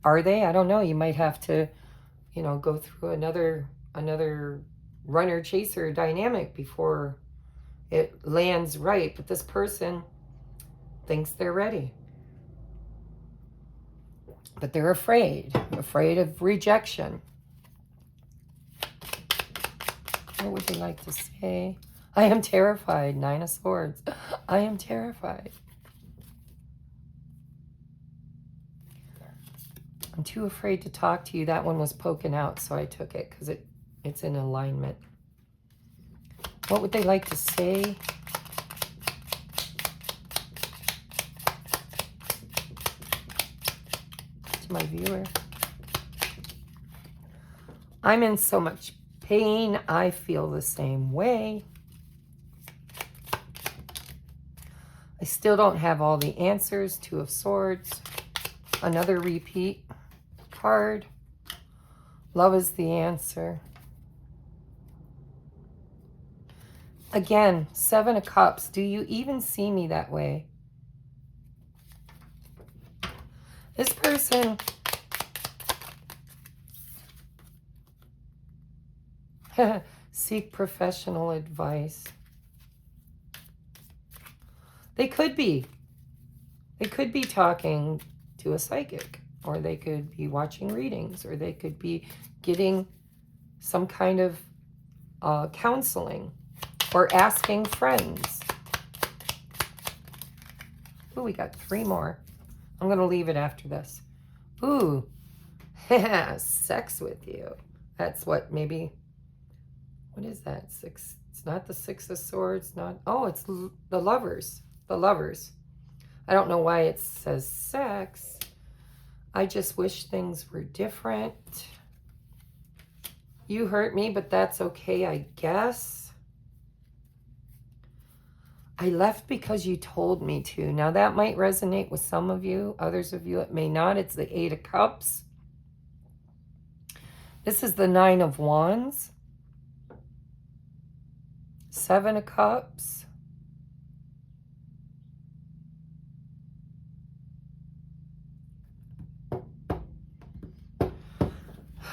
Are they? I don't know. You might have to, you know, go through another runner chaser dynamic before it lands right. But this person thinks they're ready. But they're afraid of rejection. What would they like to say? I am terrified. 9 of Swords. I am terrified. I'm too afraid to talk to you. That one was poking out, so I took it because it's in alignment. What would they like to say? To my viewer. I'm in so much pain. I feel the same way. I still don't have all the answers. 2 of Swords. Another repeat card. Love is the answer. Again, 7 of Cups. Do you even see me that way? This person seek professional advice. They could be talking to a psychic, or they could be watching readings, or they could be getting some kind of counseling, or asking friends. Ooh, we got 3 more. I'm going to leave it after this. Ooh, sex with you. That's what, maybe, what is that? 6, it's not the 6 of Swords, not, oh, it's the Lovers. The Lovers. I don't know why it says sex. I just wish things were different. You hurt me, but that's okay, I guess. I left because you told me to. Now that might resonate with some of you. Others of you it may not. It's the 8 of Cups. This is the 9 of Wands. 7 of Cups.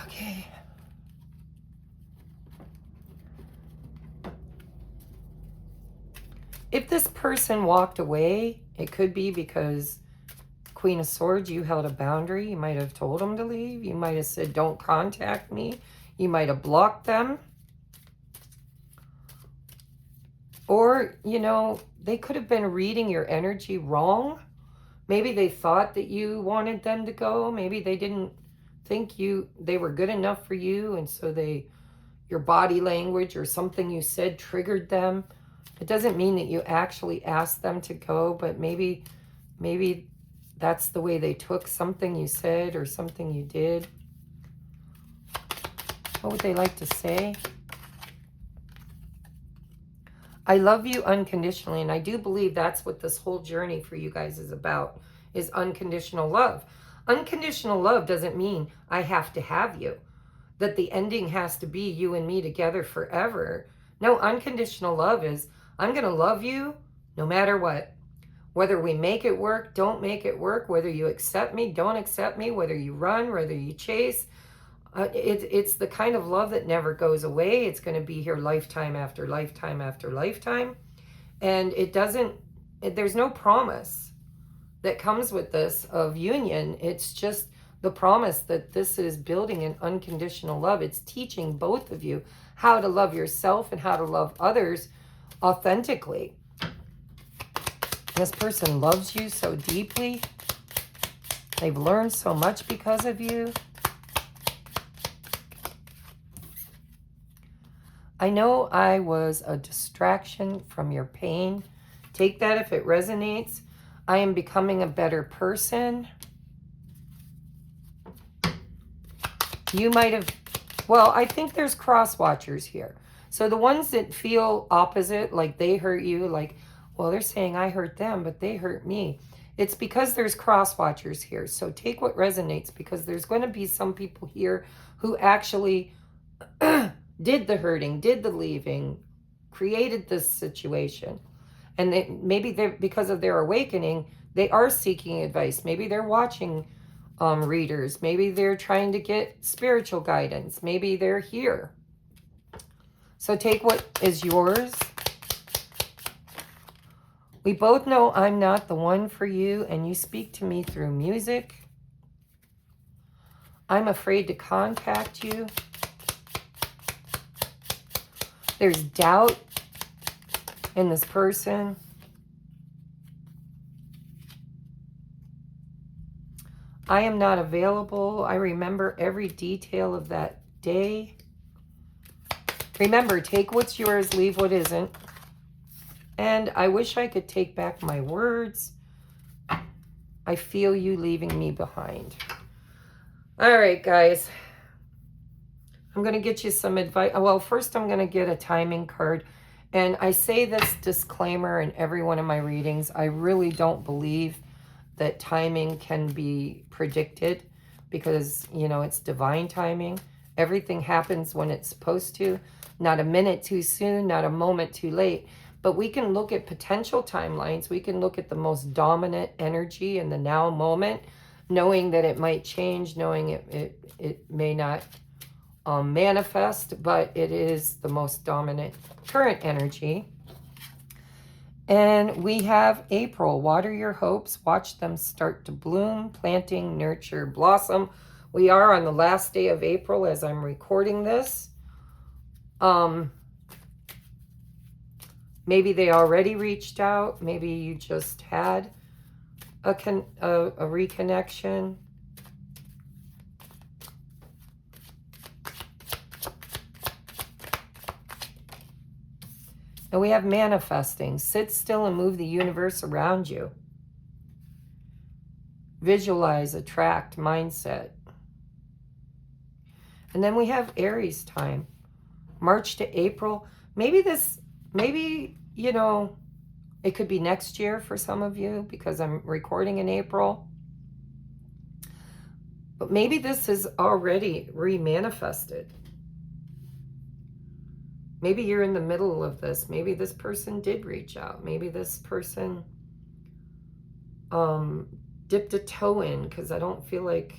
Okay. If this person walked away, it could be because Queen of Swords, you held a boundary. You might have told them to leave. You might have said, don't contact me. You might have blocked them. Or, you know, they could have been reading your energy wrong. Maybe they thought that you wanted them to go. Maybe they didn't think they were good enough for you, and so your body language or something you said triggered them. It doesn't mean that you actually asked them to go, but maybe that's the way they took something you said or something you did. What would they like to say? I love you unconditionally, and I do believe that's what this whole journey for you guys is about, is unconditional love. Unconditional love doesn't mean I have to have you, that the ending has to be you and me together forever. No, unconditional love is I'm going to love you no matter what. Whether we make it work, don't make it work, whether you accept me, don't accept me, whether you run, whether you chase. It's the kind of love that never goes away. It's going to be here lifetime after lifetime after lifetime. And there's no promise that comes with this of union. It's just the promise that this is building an unconditional love. It's teaching both of you how to love yourself and how to love others authentically. This person loves you so deeply. They've learned so much because of you. I know I was a distraction from your pain. Take that if it resonates. I am becoming a better person. You might have, well, I think there's cross watchers here. So the ones that feel opposite, like they hurt you, like, well, they're saying I hurt them, but they hurt me. It's because there's cross watchers here. So take what resonates, because there's going to be some people here who actually did the hurting, did the leaving, created this situation. And maybe because of their awakening, they are seeking advice. Maybe they're watching readers. Maybe they're trying to get spiritual guidance. Maybe they're here. So take what is yours. We both know I'm not the one for you, and you speak to me through music. I'm afraid to contact you. There's doubt in this person. I am not available. I remember every detail of that day. Remember, take what's yours, leave what isn't. And I wish I could take back my words. I feel you leaving me behind. All right, guys. I'm going to get you some advice. Well, first I'm going to get a timing card. And I say this disclaimer in every one of my readings. I really don't believe that timing can be predicted, because, you know, it's divine timing. Everything happens when it's supposed to. Not a minute too soon, not a moment too late. But we can look at potential timelines. We can look at the most dominant energy in the now moment, knowing that it might change, knowing it may not manifest, but it is the most dominant current energy. And we have April. Water your hopes. Watch them start to bloom. Planting, nurture, blossom. We are on the last day of April as I'm recording this. Maybe they already reached out. Maybe you just had a reconnection. And we have manifesting. Sit still and move the universe around you. Visualize, attract, mindset. And then we have Aries time. March to April. Maybe, you know, it could be next year for some of you, because I'm recording in April. But maybe this is already remanifested. Maybe you're in the middle of this. Maybe this person did reach out. Maybe this person dipped a toe in, because I don't feel like...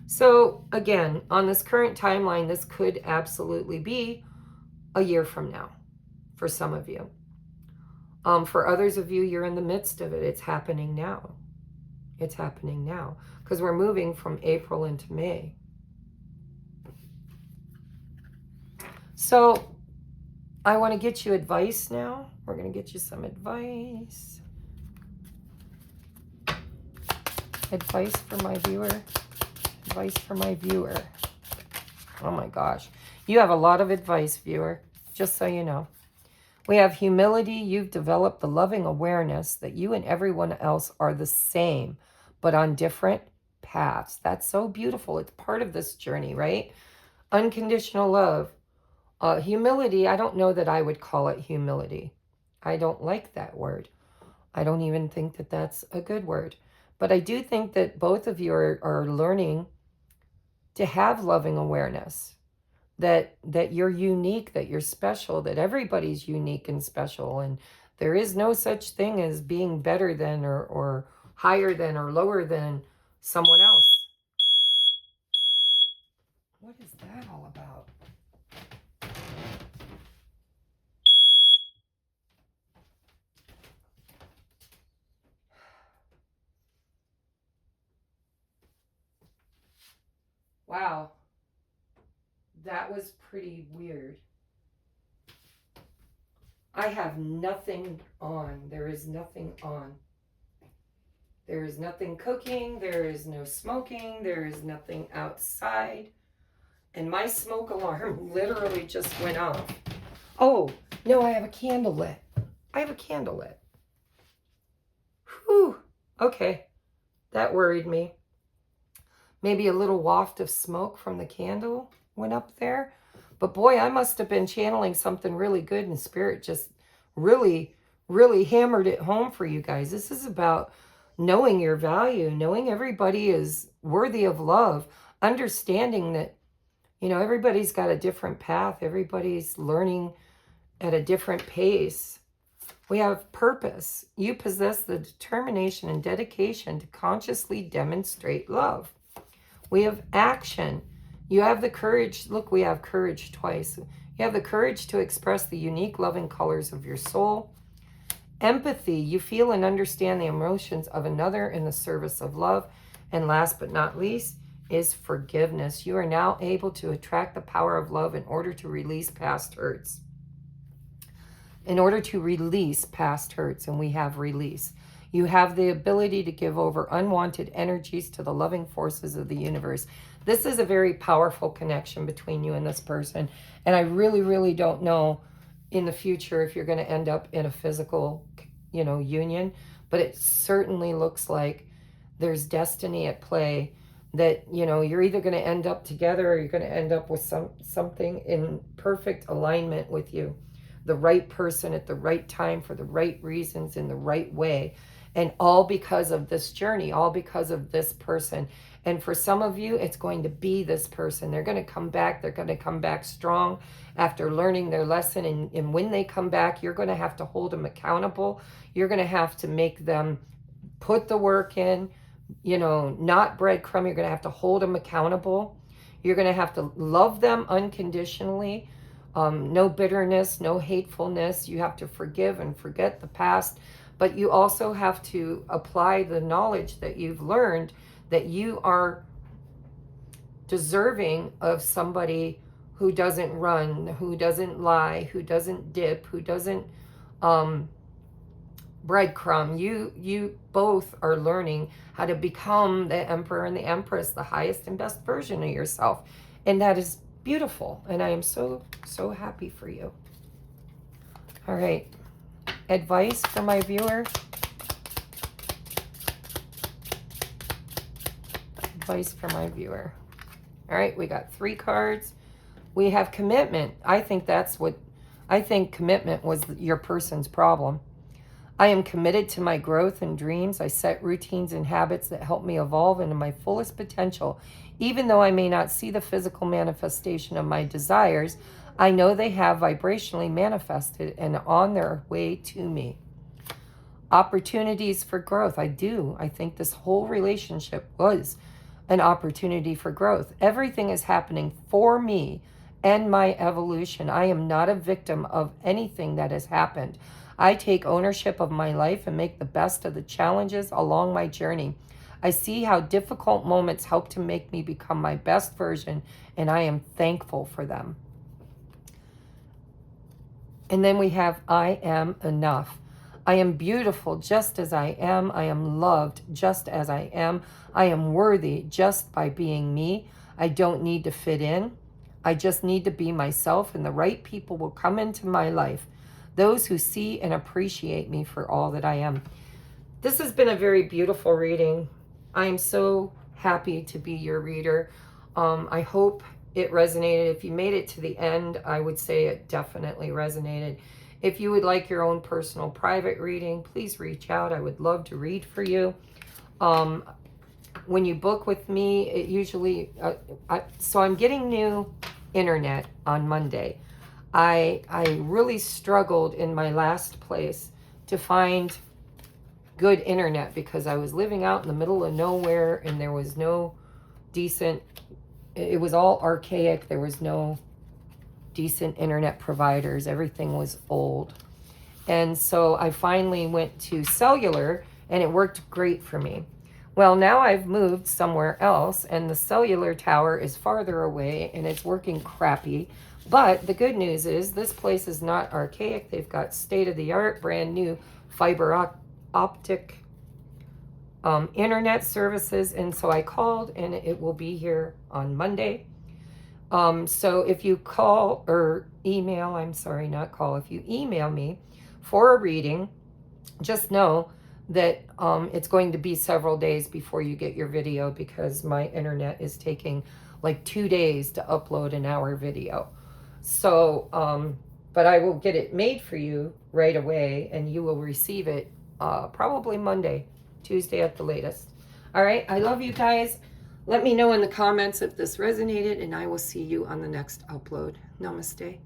So again, on this current timeline, this could absolutely be a year from now for some of you. For others of you, you're in the midst of it. It's happening now. It's happening now, because we're moving from April into May. So I want to get you advice now. We're going to get you some advice. Advice for my viewer. Advice for my viewer. Oh my gosh. You have a lot of advice, viewer, just so you know. We have humility. You've developed the loving awareness that you and everyone else are the same, but on different paths. That's so beautiful. It's part of this journey, right? Unconditional love. Humility, I don't know that I would call it humility. I don't like that word. I don't even think that that's a good word. But I do think that both of you are learning to have loving awareness, that you're unique, that you're special, that everybody's unique and special, and there is no such thing as being better than or higher than or lower than someone else. What is that all about? Wow. That was pretty weird. I have nothing on. There is nothing on. There is nothing cooking. There is no smoking. There is nothing outside. And my smoke alarm literally just went off. Oh, no, I have a candle lit. I have a candle lit. Whew. Okay. That worried me. Maybe a little waft of smoke from the candle went up there. But boy, I must have been channeling something really good, and Spirit just really, really hammered it home for you guys. This is about knowing your value, knowing everybody is worthy of love, understanding that, you know, everybody's got a different path. Everybody's learning at a different pace. We have purpose. You possess the determination and dedication to consciously demonstrate love. We have action. You have the courage. Look, we have courage twice. You have the courage to express the unique loving colors of your soul. Empathy. You feel and understand the emotions of another in the service of love. And last but not least is forgiveness. You are now able to attract the power of love in order to release past hurts. In order to release past hurts, and we have release. You have the ability to give over unwanted energies to the loving forces of the universe. This is a very powerful connection between you and this person. And I really, really don't know in the future if you're going to end up in a physical, you know, union. But it certainly looks like there's destiny at play, that, you know, you're either going to end up together or you're going to end up with something in perfect alignment with you. The right person at the right time for the right reasons in the right way. And all because of this journey, all because of this person. And for some of you, it's going to be this person. They're going to come back. They're going to come back strong after learning their lesson. And when they come back, you're going to have to hold them accountable. You're going to have to make them put the work in, you know, not breadcrumb. You're going to have to hold them accountable. You're going to have to love them unconditionally. No bitterness, no hatefulness. You have to forgive and forget the past. But you also have to apply the knowledge that you've learned, that you are deserving of somebody who doesn't run, who doesn't lie, who doesn't dip, who doesn't breadcrumb. You both are learning how to become the Emperor and the Empress, the highest and best version of yourself. And that is beautiful. And I am so, so happy for you. All right. Advice for my viewer. Advice for my viewer. All right, we got 3 cards. We have commitment. I think commitment was your person's problem. I am committed to my growth and dreams. I set routines and habits that help me evolve into my fullest potential. Even though I may not see the physical manifestation of my desires, I know they have vibrationally manifested and on their way to me. Opportunities for growth. I do. I think this whole relationship was an opportunity for growth. Everything is happening for me and my evolution. I am not a victim of anything that has happened. I take ownership of my life and make the best of the challenges along my journey. I see how difficult moments help to make me become my best version, and I am thankful for them. And then we have, I am enough. I am beautiful just as I am. I am loved just as I am. I am worthy just by being me. I don't need to fit in. I just need to be myself, and the right people will come into my life. Those who see and appreciate me for all that I am. This has been a very beautiful reading. I am so happy to be your reader. I hope it resonated. If you made it to the end, I would say it definitely resonated. If you would like your own personal private reading, please reach out. I would love to read for you. When you book with me, it usually, so I'm getting new internet on Monday. I really struggled in my last place to find good internet because I was living out in the middle of nowhere and there was no decent, it was all archaic. There was no decent internet providers. Everything was old. And so I finally went to cellular and it worked great for me. Well, now I've moved somewhere else and the cellular tower is farther away and it's working crappy. But the good news is this place is not archaic. They've got state-of-the-art, brand new fiber optic internet services. And so I called and it will be here on Monday. So if you call or email, I'm sorry, not call. If you email me for a reading, just know that it's going to be several days before you get your video because my internet is taking like 2 days to upload an hour video. So, but I will get it made for you right away, and you will receive it probably Monday, Tuesday at the latest. All right, I love you guys. Let me know in the comments if this resonated, and I will see you on the next upload. Namaste.